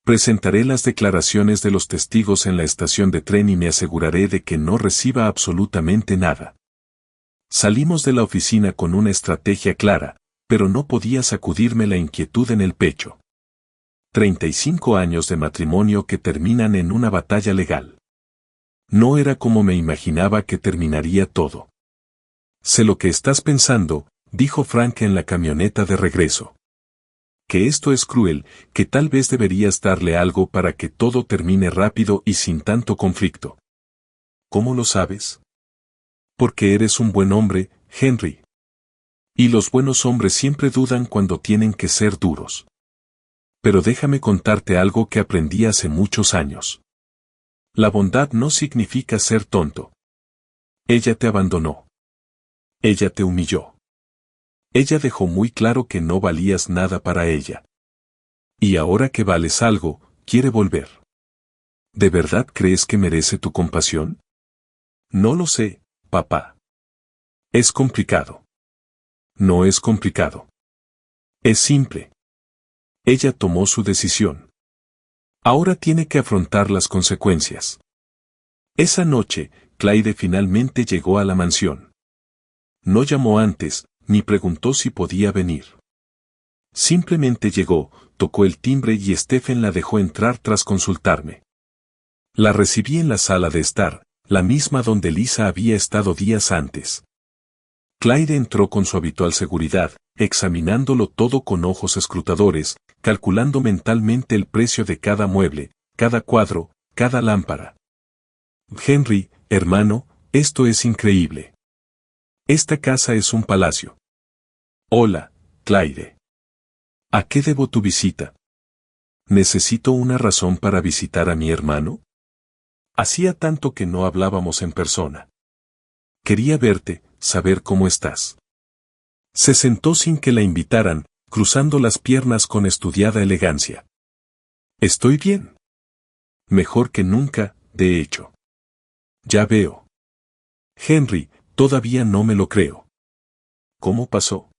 Speaker 1: Presentaré las declaraciones de los testigos en la estación de tren y me aseguraré de que no reciba absolutamente nada. Salimos de la oficina con una estrategia clara, pero no podía sacudirme la inquietud en el pecho. 35 años de matrimonio que terminan en una batalla legal. No era como me imaginaba que terminaría todo. Sé lo que estás pensando, dijo Frank en la camioneta de regreso. Que esto es cruel, que tal vez deberías darle algo para que todo termine rápido y sin tanto conflicto. ¿Cómo lo sabes? Porque eres un buen hombre, Henry. Y los buenos hombres siempre dudan cuando tienen que ser duros. Pero déjame contarte algo que aprendí hace muchos años. La bondad no significa ser tonto. Ella te abandonó. Ella te humilló. Ella dejó muy claro que no valías nada para ella. Y ahora que vales algo, quiere volver. ¿De verdad crees que merece tu compasión? No lo sé, papá. Es complicado. No es complicado. Es simple. Ella tomó su decisión. Ahora tiene que afrontar las consecuencias. Esa noche, Clyde finalmente llegó a la mansión. No llamó antes, ni preguntó si podía venir. Simplemente llegó, tocó el timbre y Stephen la dejó entrar tras consultarme. La recibí en la sala de estar, la misma donde Lisa había estado días antes. Clyde entró con su habitual seguridad, examinándolo todo con ojos escrutadores, calculando mentalmente el precio de cada mueble, cada cuadro, cada lámpara. Henry, hermano, esto es increíble. Esta casa es un palacio. Hola, Clyde. ¿A qué debo tu visita? ¿Necesito una razón para visitar a mi hermano? Hacía tanto que no hablábamos en persona. Quería verte, saber cómo estás. Se sentó sin que la invitaran, cruzando las piernas con estudiada elegancia. Estoy bien. Mejor que nunca, de hecho. Ya veo. Henry, todavía no me lo creo. ¿Cómo pasó?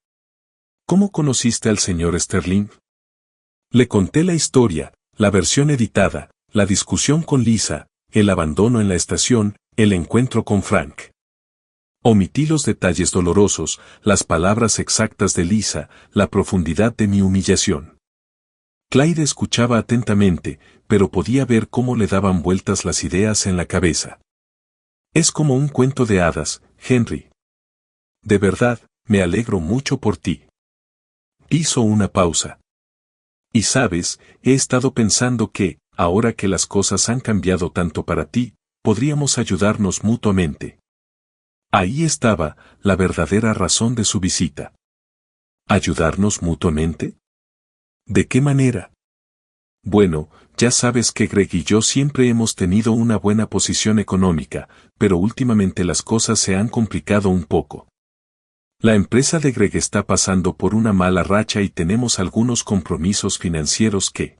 Speaker 1: ¿Cómo conociste al señor Sterling? Le conté la historia, la versión editada, la discusión con Lisa, el abandono en la estación, el encuentro con Frank. Omití los detalles dolorosos, las palabras exactas de Lisa, la profundidad de mi humillación. Clyde escuchaba atentamente, pero podía ver cómo le daban vueltas las ideas en la cabeza. Es como un cuento de hadas, Henry. De verdad, me alegro mucho por ti. Hizo una pausa. Y sabes, he estado pensando que, ahora que las cosas han cambiado tanto para ti, podríamos ayudarnos mutuamente. Ahí estaba, la verdadera razón de su visita. ¿Ayudarnos mutuamente? ¿De qué manera? Bueno, ya sabes que Greg y yo siempre hemos tenido una buena posición económica, pero últimamente las cosas se han complicado un poco. La empresa de Greg está pasando por una mala racha y tenemos algunos compromisos financieros que...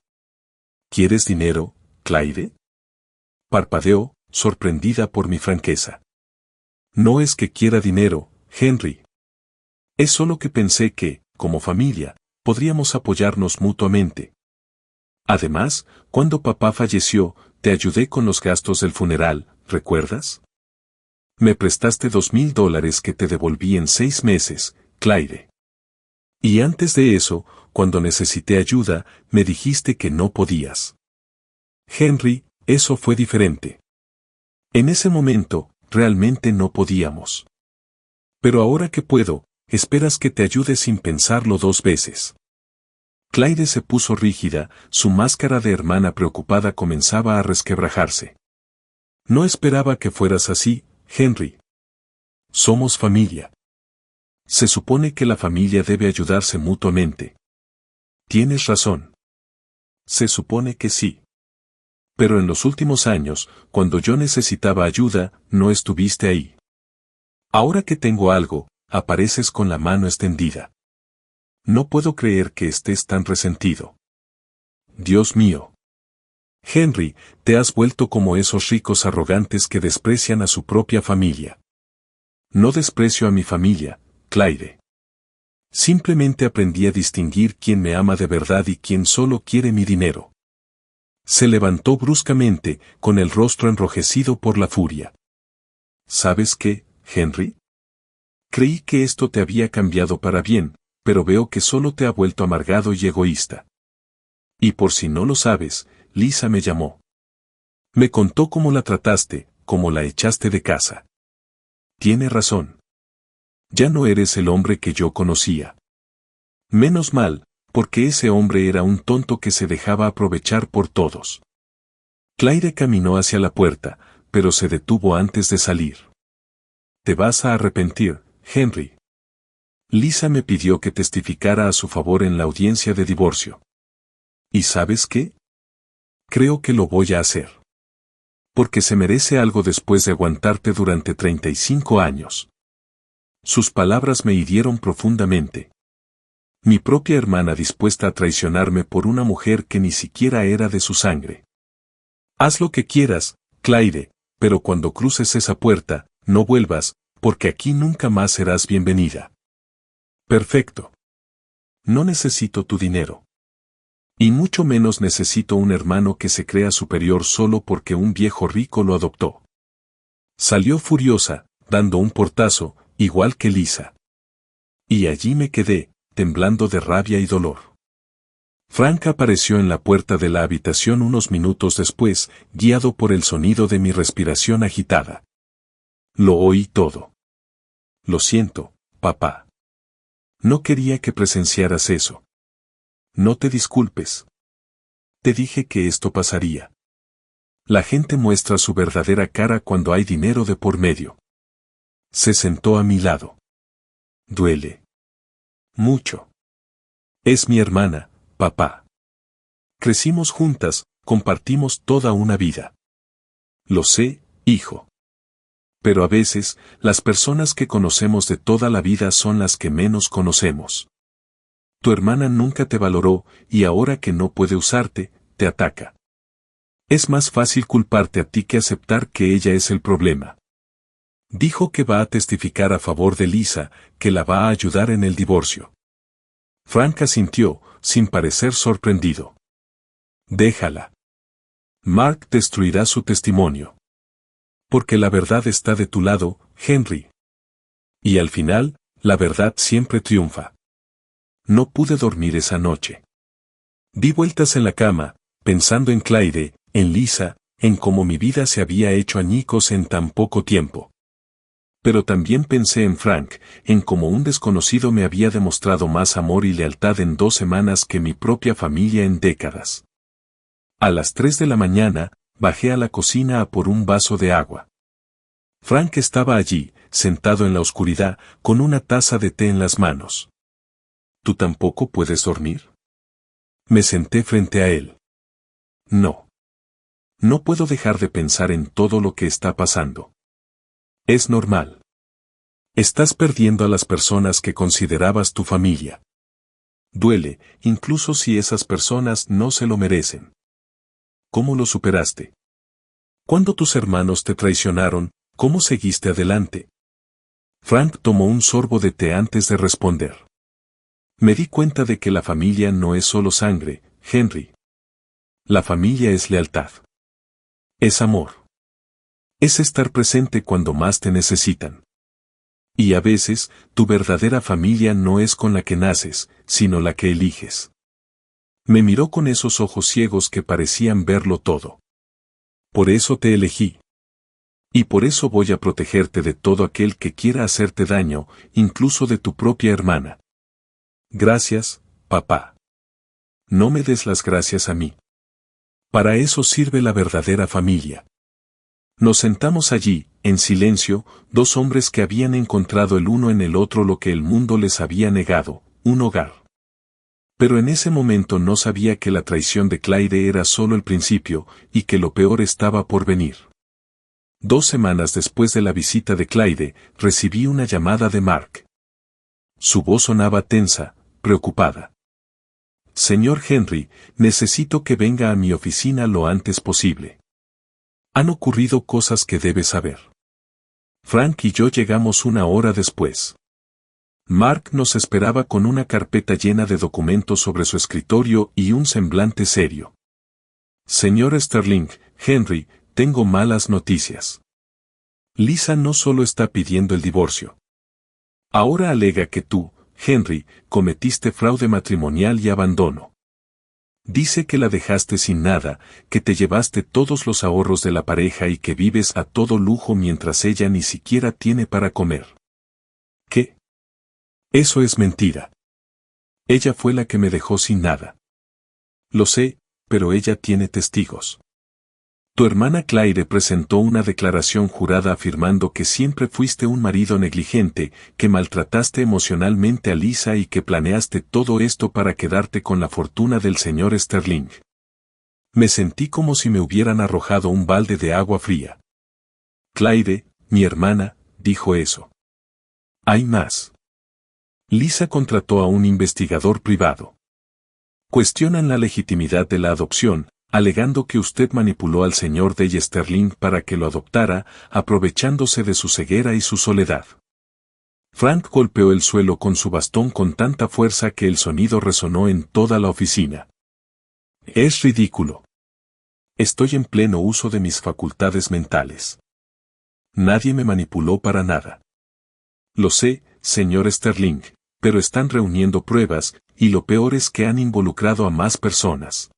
Speaker 1: ¿Quieres dinero, Clyde? Parpadeó, sorprendida por mi franqueza. No es que quiera dinero, Henry. Es solo que pensé que, como familia, podríamos apoyarnos mutuamente. Además, cuando papá falleció, te ayudé con los gastos del funeral, ¿recuerdas? Me prestaste $2,000 que te devolví en 6 meses, Clyde. Y antes de eso, cuando necesité ayuda, me dijiste que no podías. Henry, eso fue diferente. En ese momento, realmente no podíamos. Pero ahora que puedo, esperas que te ayude sin pensarlo 2 veces. Clyde se puso rígida, su máscara de hermana preocupada comenzaba a resquebrajarse. No esperaba que fueras así, Henry. Somos familia. Se supone que la familia debe ayudarse mutuamente. Tienes razón. Se supone que sí. Pero en los últimos años, cuando yo necesitaba ayuda, no estuviste ahí. Ahora que tengo algo, apareces con la mano extendida. No puedo creer que estés tan resentido. Dios mío. Henry, te has vuelto como esos ricos arrogantes que desprecian a su propia familia. No desprecio a mi familia, Claire. Simplemente aprendí a distinguir quién me ama de verdad y quién solo quiere mi dinero. Se levantó bruscamente, con el rostro enrojecido por la furia. ¿Sabes qué, Henry? Creí que esto te había cambiado para bien, pero veo que solo te ha vuelto amargado y egoísta. Y por si no lo sabes, Lisa me llamó. Me contó cómo la trataste, cómo la echaste de casa. Tiene razón. Ya no eres el hombre que yo conocía. Menos mal, porque ese hombre era un tonto que se dejaba aprovechar por todos. Claire caminó hacia la puerta, pero se detuvo antes de salir. Te vas a arrepentir, Henry. Lisa me pidió que testificara a su favor en la audiencia de divorcio. ¿Y sabes qué? Creo que lo voy a hacer. Porque se merece algo después de aguantarte durante 35 años. Sus palabras me hirieron profundamente. Mi propia hermana dispuesta a traicionarme por una mujer que ni siquiera era de su sangre. Haz lo que quieras, Claire, pero cuando cruces esa puerta, no vuelvas, porque aquí nunca más serás bienvenida. Perfecto. No necesito tu dinero. Y mucho menos necesito un hermano que se crea superior solo porque un viejo rico lo adoptó. Salió furiosa, dando un portazo, igual que Lisa. Y allí me quedé, temblando de rabia y dolor. Frank apareció en la puerta de la habitación unos minutos después, guiado por el sonido de mi respiración agitada. Lo oí todo. Lo siento, papá. No quería que presenciaras eso. No te disculpes. Te dije que esto pasaría. La gente muestra su verdadera cara cuando hay dinero de por medio. Se sentó a mi lado. Duele. Mucho. Es mi hermana, papá. Crecimos juntas, compartimos toda una vida. Lo sé, hijo. Pero a veces, las personas que conocemos de toda la vida son las que menos conocemos. Tu hermana nunca te valoró, y ahora que no puede usarte, te ataca. Es más fácil culparte a ti que aceptar que ella es el problema. Dijo que va a testificar a favor de Lisa, que la va a ayudar en el divorcio. Frank asintió, sin parecer sorprendido. Déjala. Mark destruirá su testimonio. Porque la verdad está de tu lado, Henry. Y al final, la verdad siempre triunfa. No pude dormir esa noche. Di vueltas en la cama, pensando en Claire, en Lisa, en cómo mi vida se había hecho añicos en tan poco tiempo. Pero también pensé en Frank, en cómo un desconocido me había demostrado más amor y lealtad en 2 semanas que mi propia familia en décadas. A las 3 de la mañana, bajé a la cocina a por un vaso de agua. Frank estaba allí, sentado en la oscuridad, con una taza de té en las manos. ¿Tú tampoco puedes dormir? Me senté frente a él. No. No puedo dejar de pensar en todo lo que está pasando. Es normal. Estás perdiendo a las personas que considerabas tu familia. Duele, incluso si esas personas no se lo merecen. ¿Cómo lo superaste? Cuando tus hermanos te traicionaron, ¿cómo seguiste adelante? Frank tomó un sorbo de té antes de responder. Me di cuenta de que la familia no es solo sangre, Henry. La familia es lealtad. Es amor. Es estar presente cuando más te necesitan. Y a veces, tu verdadera familia no es con la que naces, sino la que eliges. Me miró con esos ojos ciegos que parecían verlo todo. Por eso te elegí. Y por eso voy a protegerte de todo aquel que quiera hacerte daño, incluso de tu propia hermana. Gracias, papá. No me des las gracias a mí. Para eso sirve la verdadera familia. Nos sentamos allí, en silencio, dos hombres que habían encontrado el uno en el otro lo que el mundo les había negado, un hogar. Pero en ese momento no sabía que la traición de Clyde era solo el principio, y que lo peor estaba por venir. 2 semanas después de la visita de Clyde, recibí una llamada de Mark. Su voz sonaba tensa, preocupada. Señor Henry, necesito que venga a mi oficina lo antes posible. Han ocurrido cosas que debe saber. Frank y yo llegamos 1 hora después. Mark nos esperaba con una carpeta llena de documentos sobre su escritorio y un semblante serio. Señor Sterling, Henry, tengo malas noticias. Lisa no solo está pidiendo el divorcio. Ahora alega que tú, Henry, cometiste fraude matrimonial y abandono. Dice que la dejaste sin nada, que te llevaste todos los ahorros de la pareja y que vives a todo lujo mientras ella ni siquiera tiene para comer. ¿Qué? Eso es mentira. Ella fue la que me dejó sin nada. Lo sé, pero ella tiene testigos. Tu hermana Claire presentó una declaración jurada afirmando que siempre fuiste un marido negligente, que maltrataste emocionalmente a Lisa y que planeaste todo esto para quedarte con la fortuna del señor Sterling. Me sentí como si me hubieran arrojado un balde de agua fría. Claire, mi hermana, dijo eso. Hay más. Lisa contrató a un investigador privado. Cuestionan la legitimidad de la adopción, alegando que usted manipuló al señor Dale Sterling para que lo adoptara, aprovechándose de su ceguera y su soledad. Frank golpeó el suelo con su bastón con tanta fuerza que el sonido resonó en toda la oficina. Es ridículo. Estoy en pleno uso de mis facultades mentales. Nadie me manipuló para nada. Lo sé, señor Sterling, pero están reuniendo pruebas, y lo peor es que han involucrado a más personas.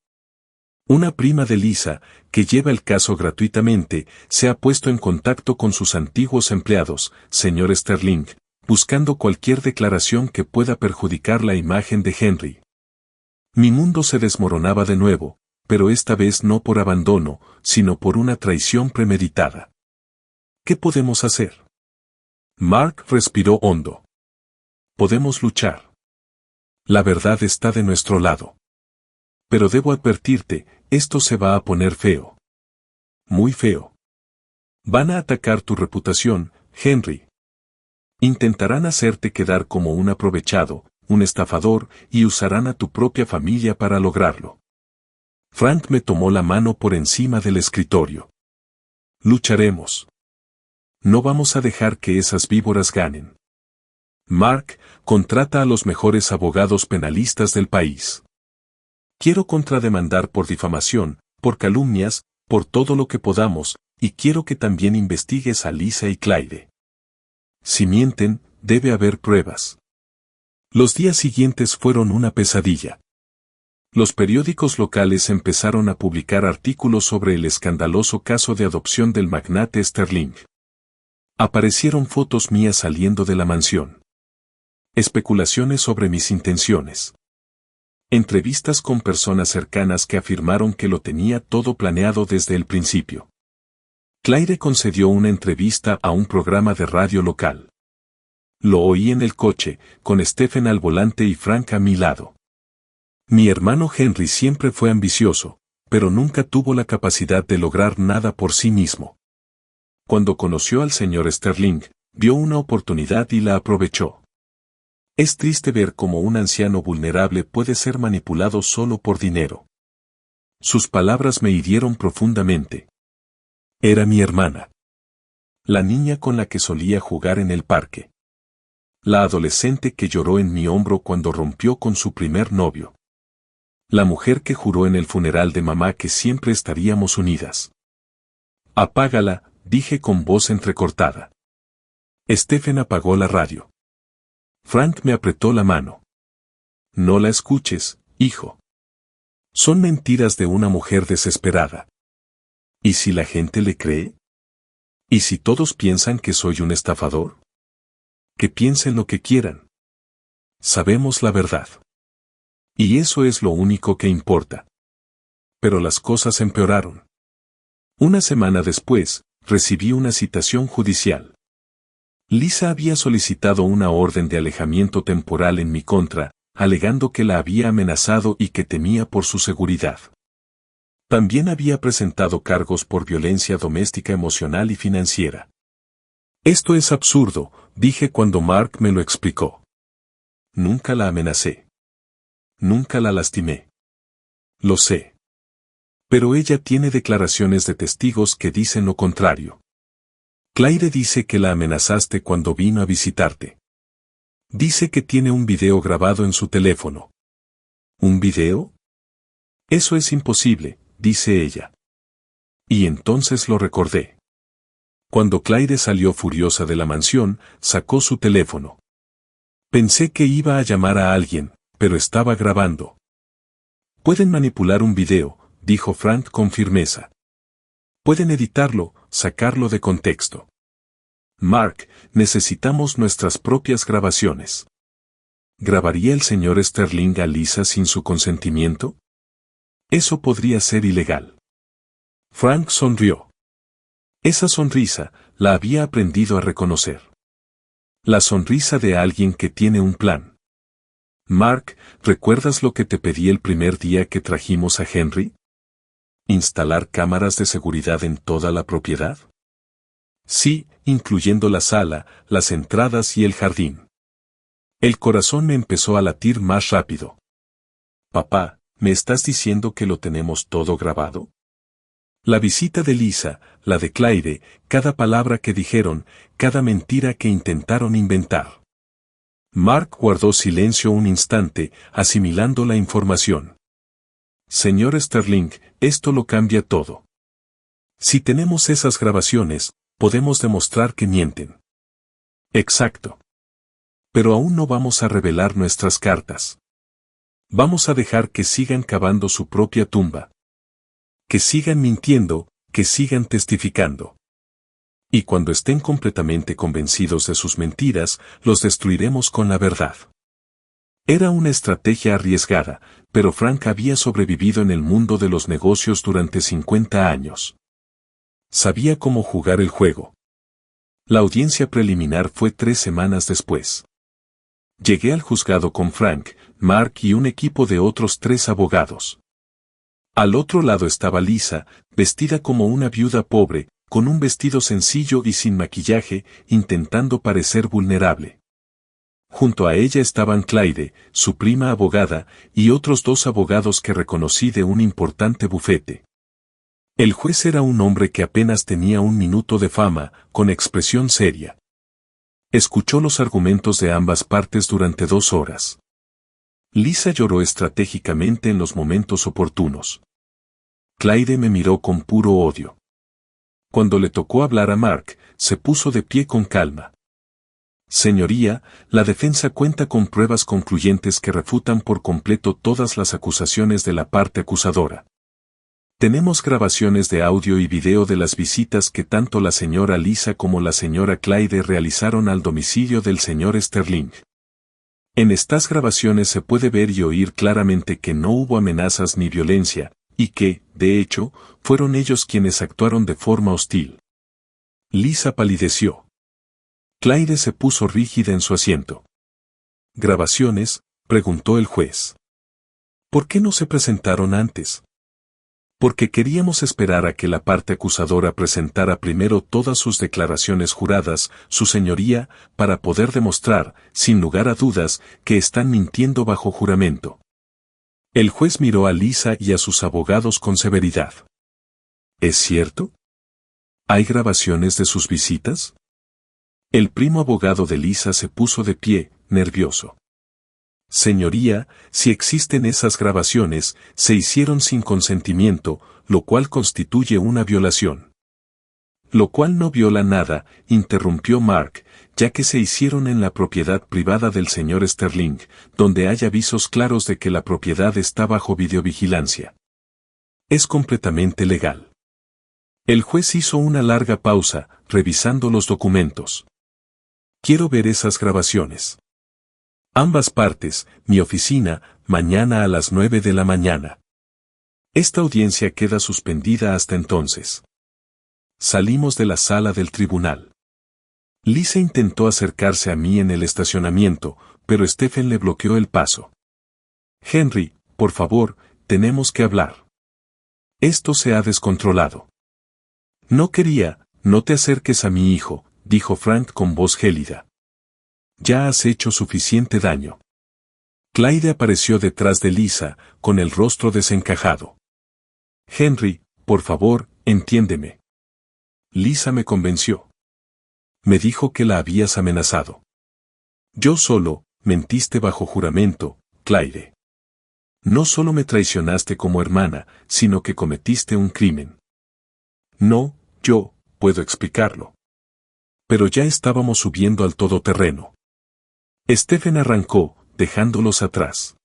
Speaker 1: Una prima de Lisa, que lleva el caso gratuitamente, se ha puesto en contacto con sus antiguos empleados, señor Sterling, buscando cualquier declaración que pueda perjudicar la imagen de Henry. Mi mundo se desmoronaba de nuevo, pero esta vez no por abandono, sino por una traición premeditada. ¿Qué podemos hacer? Mark respiró hondo. Podemos luchar. La verdad está de nuestro lado. Pero debo advertirte, esto se va a poner feo. Muy feo. Van a atacar tu reputación, Henry. Intentarán hacerte quedar como un aprovechado, un estafador, y usarán a tu propia familia para lograrlo. Frank me tomó la mano por encima del escritorio. Lucharemos. No vamos a dejar que esas víboras ganen. Mark, contrata a los mejores abogados penalistas del país. Quiero contrademandar por difamación, por calumnias, por todo lo que podamos, y quiero que también investigues a Lisa y Clyde. Si mienten, debe haber pruebas. Los días siguientes fueron una pesadilla. Los periódicos locales empezaron a publicar artículos sobre el escandaloso caso de adopción del magnate Sterling. Aparecieron fotos mías saliendo de la mansión. Especulaciones sobre mis intenciones. Entrevistas con personas cercanas que afirmaron que lo tenía todo planeado desde el principio. Claire concedió una entrevista a un programa de radio local. Lo oí en el coche, con Stephen al volante y Frank a mi lado. Mi hermano Henry siempre fue ambicioso, pero nunca tuvo la capacidad de lograr nada por sí mismo. Cuando conoció al señor Sterling, vio una oportunidad y la aprovechó. Es triste ver cómo un anciano vulnerable puede ser manipulado solo por dinero. Sus palabras me hirieron profundamente. Era mi hermana. La niña con la que solía jugar en el parque. La adolescente que lloró en mi hombro cuando rompió con su primer novio. La mujer que juró en el funeral de mamá que siempre estaríamos unidas. Apágala, dije con voz entrecortada. Stephen apagó la radio. Frank me apretó la mano. No la escuches, hijo. Son mentiras de una mujer desesperada. ¿Y si la gente le cree? ¿Y si todos piensan que soy un estafador? Que piensen lo que quieran. Sabemos la verdad. Y eso es lo único que importa. Pero las cosas empeoraron. Una semana después, recibí una citación judicial. Lisa había solicitado una orden de alejamiento temporal en mi contra, alegando que la había amenazado y que temía por su seguridad. También había presentado cargos por violencia doméstica emocional y financiera. Esto es absurdo, dije cuando Mark me lo explicó. Nunca la amenacé. Nunca la lastimé. Lo sé. Pero ella tiene declaraciones de testigos que dicen lo contrario. Claire dice que la amenazaste cuando vino a visitarte. Dice que tiene un video grabado en su teléfono. ¿Un video? Eso es imposible, dice ella. Y entonces lo recordé. Cuando Claire salió furiosa de la mansión, sacó su teléfono. Pensé que iba a llamar a alguien, pero estaba grabando. Pueden manipular un video, dijo Frank con firmeza. Pueden editarlo, sacarlo de contexto. Mark, necesitamos nuestras propias grabaciones. ¿Grabaría el señor Sterling a Lisa sin su consentimiento? Eso podría ser ilegal. Frank sonrió. Esa sonrisa, la había aprendido a reconocer. La sonrisa de alguien que tiene un plan. Mark, ¿recuerdas lo que te pedí el primer día que trajimos a Henry? ¿Instalar cámaras de seguridad en toda la propiedad? Sí, incluyendo la sala, las entradas y el jardín. El corazón me empezó a latir más rápido. Papá, ¿me estás diciendo que lo tenemos todo grabado? La visita de Lisa, la de Claire, cada palabra que dijeron, cada mentira que intentaron inventar. Mark guardó silencio un instante, asimilando la información. Señor Sterling, esto lo cambia todo. Si tenemos esas grabaciones, podemos demostrar que mienten. Exacto. Pero aún no vamos a revelar nuestras cartas. Vamos a dejar que sigan cavando su propia tumba. Que sigan mintiendo, que sigan testificando. Y cuando estén completamente convencidos de sus mentiras, los destruiremos con la verdad. Era una estrategia arriesgada, pero Frank había sobrevivido en el mundo de los negocios durante 50 años. Sabía cómo jugar el juego. La audiencia preliminar fue 3 semanas después. Llegué al juzgado con Frank, Mark y un equipo de otros 3 abogados. Al otro lado estaba Lisa, vestida como una viuda pobre, con un vestido sencillo y sin maquillaje, intentando parecer vulnerable. Junto a ella estaban Claire, su prima abogada, y otros 2 abogados que reconocí de un importante bufete. El juez era un hombre que apenas tenía 1 minuto de fama, con expresión seria. Escuchó los argumentos de ambas partes durante 2 horas. Lisa lloró estratégicamente en los momentos oportunos. Claire me miró con puro odio. Cuando le tocó hablar a Mark, se puso de pie con calma. Señoría, la defensa cuenta con pruebas concluyentes que refutan por completo todas las acusaciones de la parte acusadora. Tenemos grabaciones de audio y video de las visitas que tanto la señora Lisa como la señora Claire realizaron al domicilio del señor Sterling. En estas grabaciones se puede ver y oír claramente que no hubo amenazas ni violencia, y que, de hecho, fueron ellos quienes actuaron de forma hostil. Lisa palideció. Claire se puso rígida en su asiento. ¿Grabaciones?, preguntó el juez. ¿Por qué no se presentaron antes? Porque queríamos esperar a que la parte acusadora presentara primero todas sus declaraciones juradas, su señoría, para poder demostrar, sin lugar a dudas, que están mintiendo bajo juramento. El juez miró a Lisa y a sus abogados con severidad. ¿Es cierto? ¿Hay grabaciones de sus visitas? El primo abogado de Lisa se puso de pie, nervioso. Señoría, si existen esas grabaciones, se hicieron sin consentimiento, lo cual constituye una violación. Lo cual no viola nada, interrumpió Mark, ya que se hicieron en la propiedad privada del señor Sterling, donde hay avisos claros de que la propiedad está bajo videovigilancia. Es completamente legal. El juez hizo una larga pausa, revisando los documentos. Quiero ver esas grabaciones. Ambas partes, mi oficina, mañana a las 9 de la mañana. Esta audiencia queda suspendida hasta entonces. Salimos de la sala del tribunal. Lisa intentó acercarse a mí en el estacionamiento, pero Stephen le bloqueó el paso. Henry, por favor, tenemos que hablar. Esto se ha descontrolado. No quería, no te acerques a mi hijo, dijo Frank con voz gélida. Ya has hecho suficiente daño. Clyde apareció detrás de Lisa, con el rostro desencajado. Henry, por favor, entiéndeme. Lisa me convenció. Me dijo que la habías amenazado. Yo solo, mentiste bajo juramento, Clyde. No solo me traicionaste como hermana, sino que cometiste un crimen. No, yo, puedo explicarlo. Pero ya estábamos subiendo al todoterreno. Stephen arrancó, dejándolos atrás.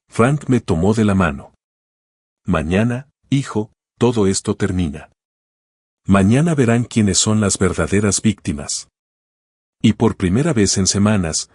Speaker 1: Frank me tomó de la mano. Mañana, hijo, todo esto termina. Mañana verán quiénes son las verdaderas víctimas. Y por primera vez en semanas,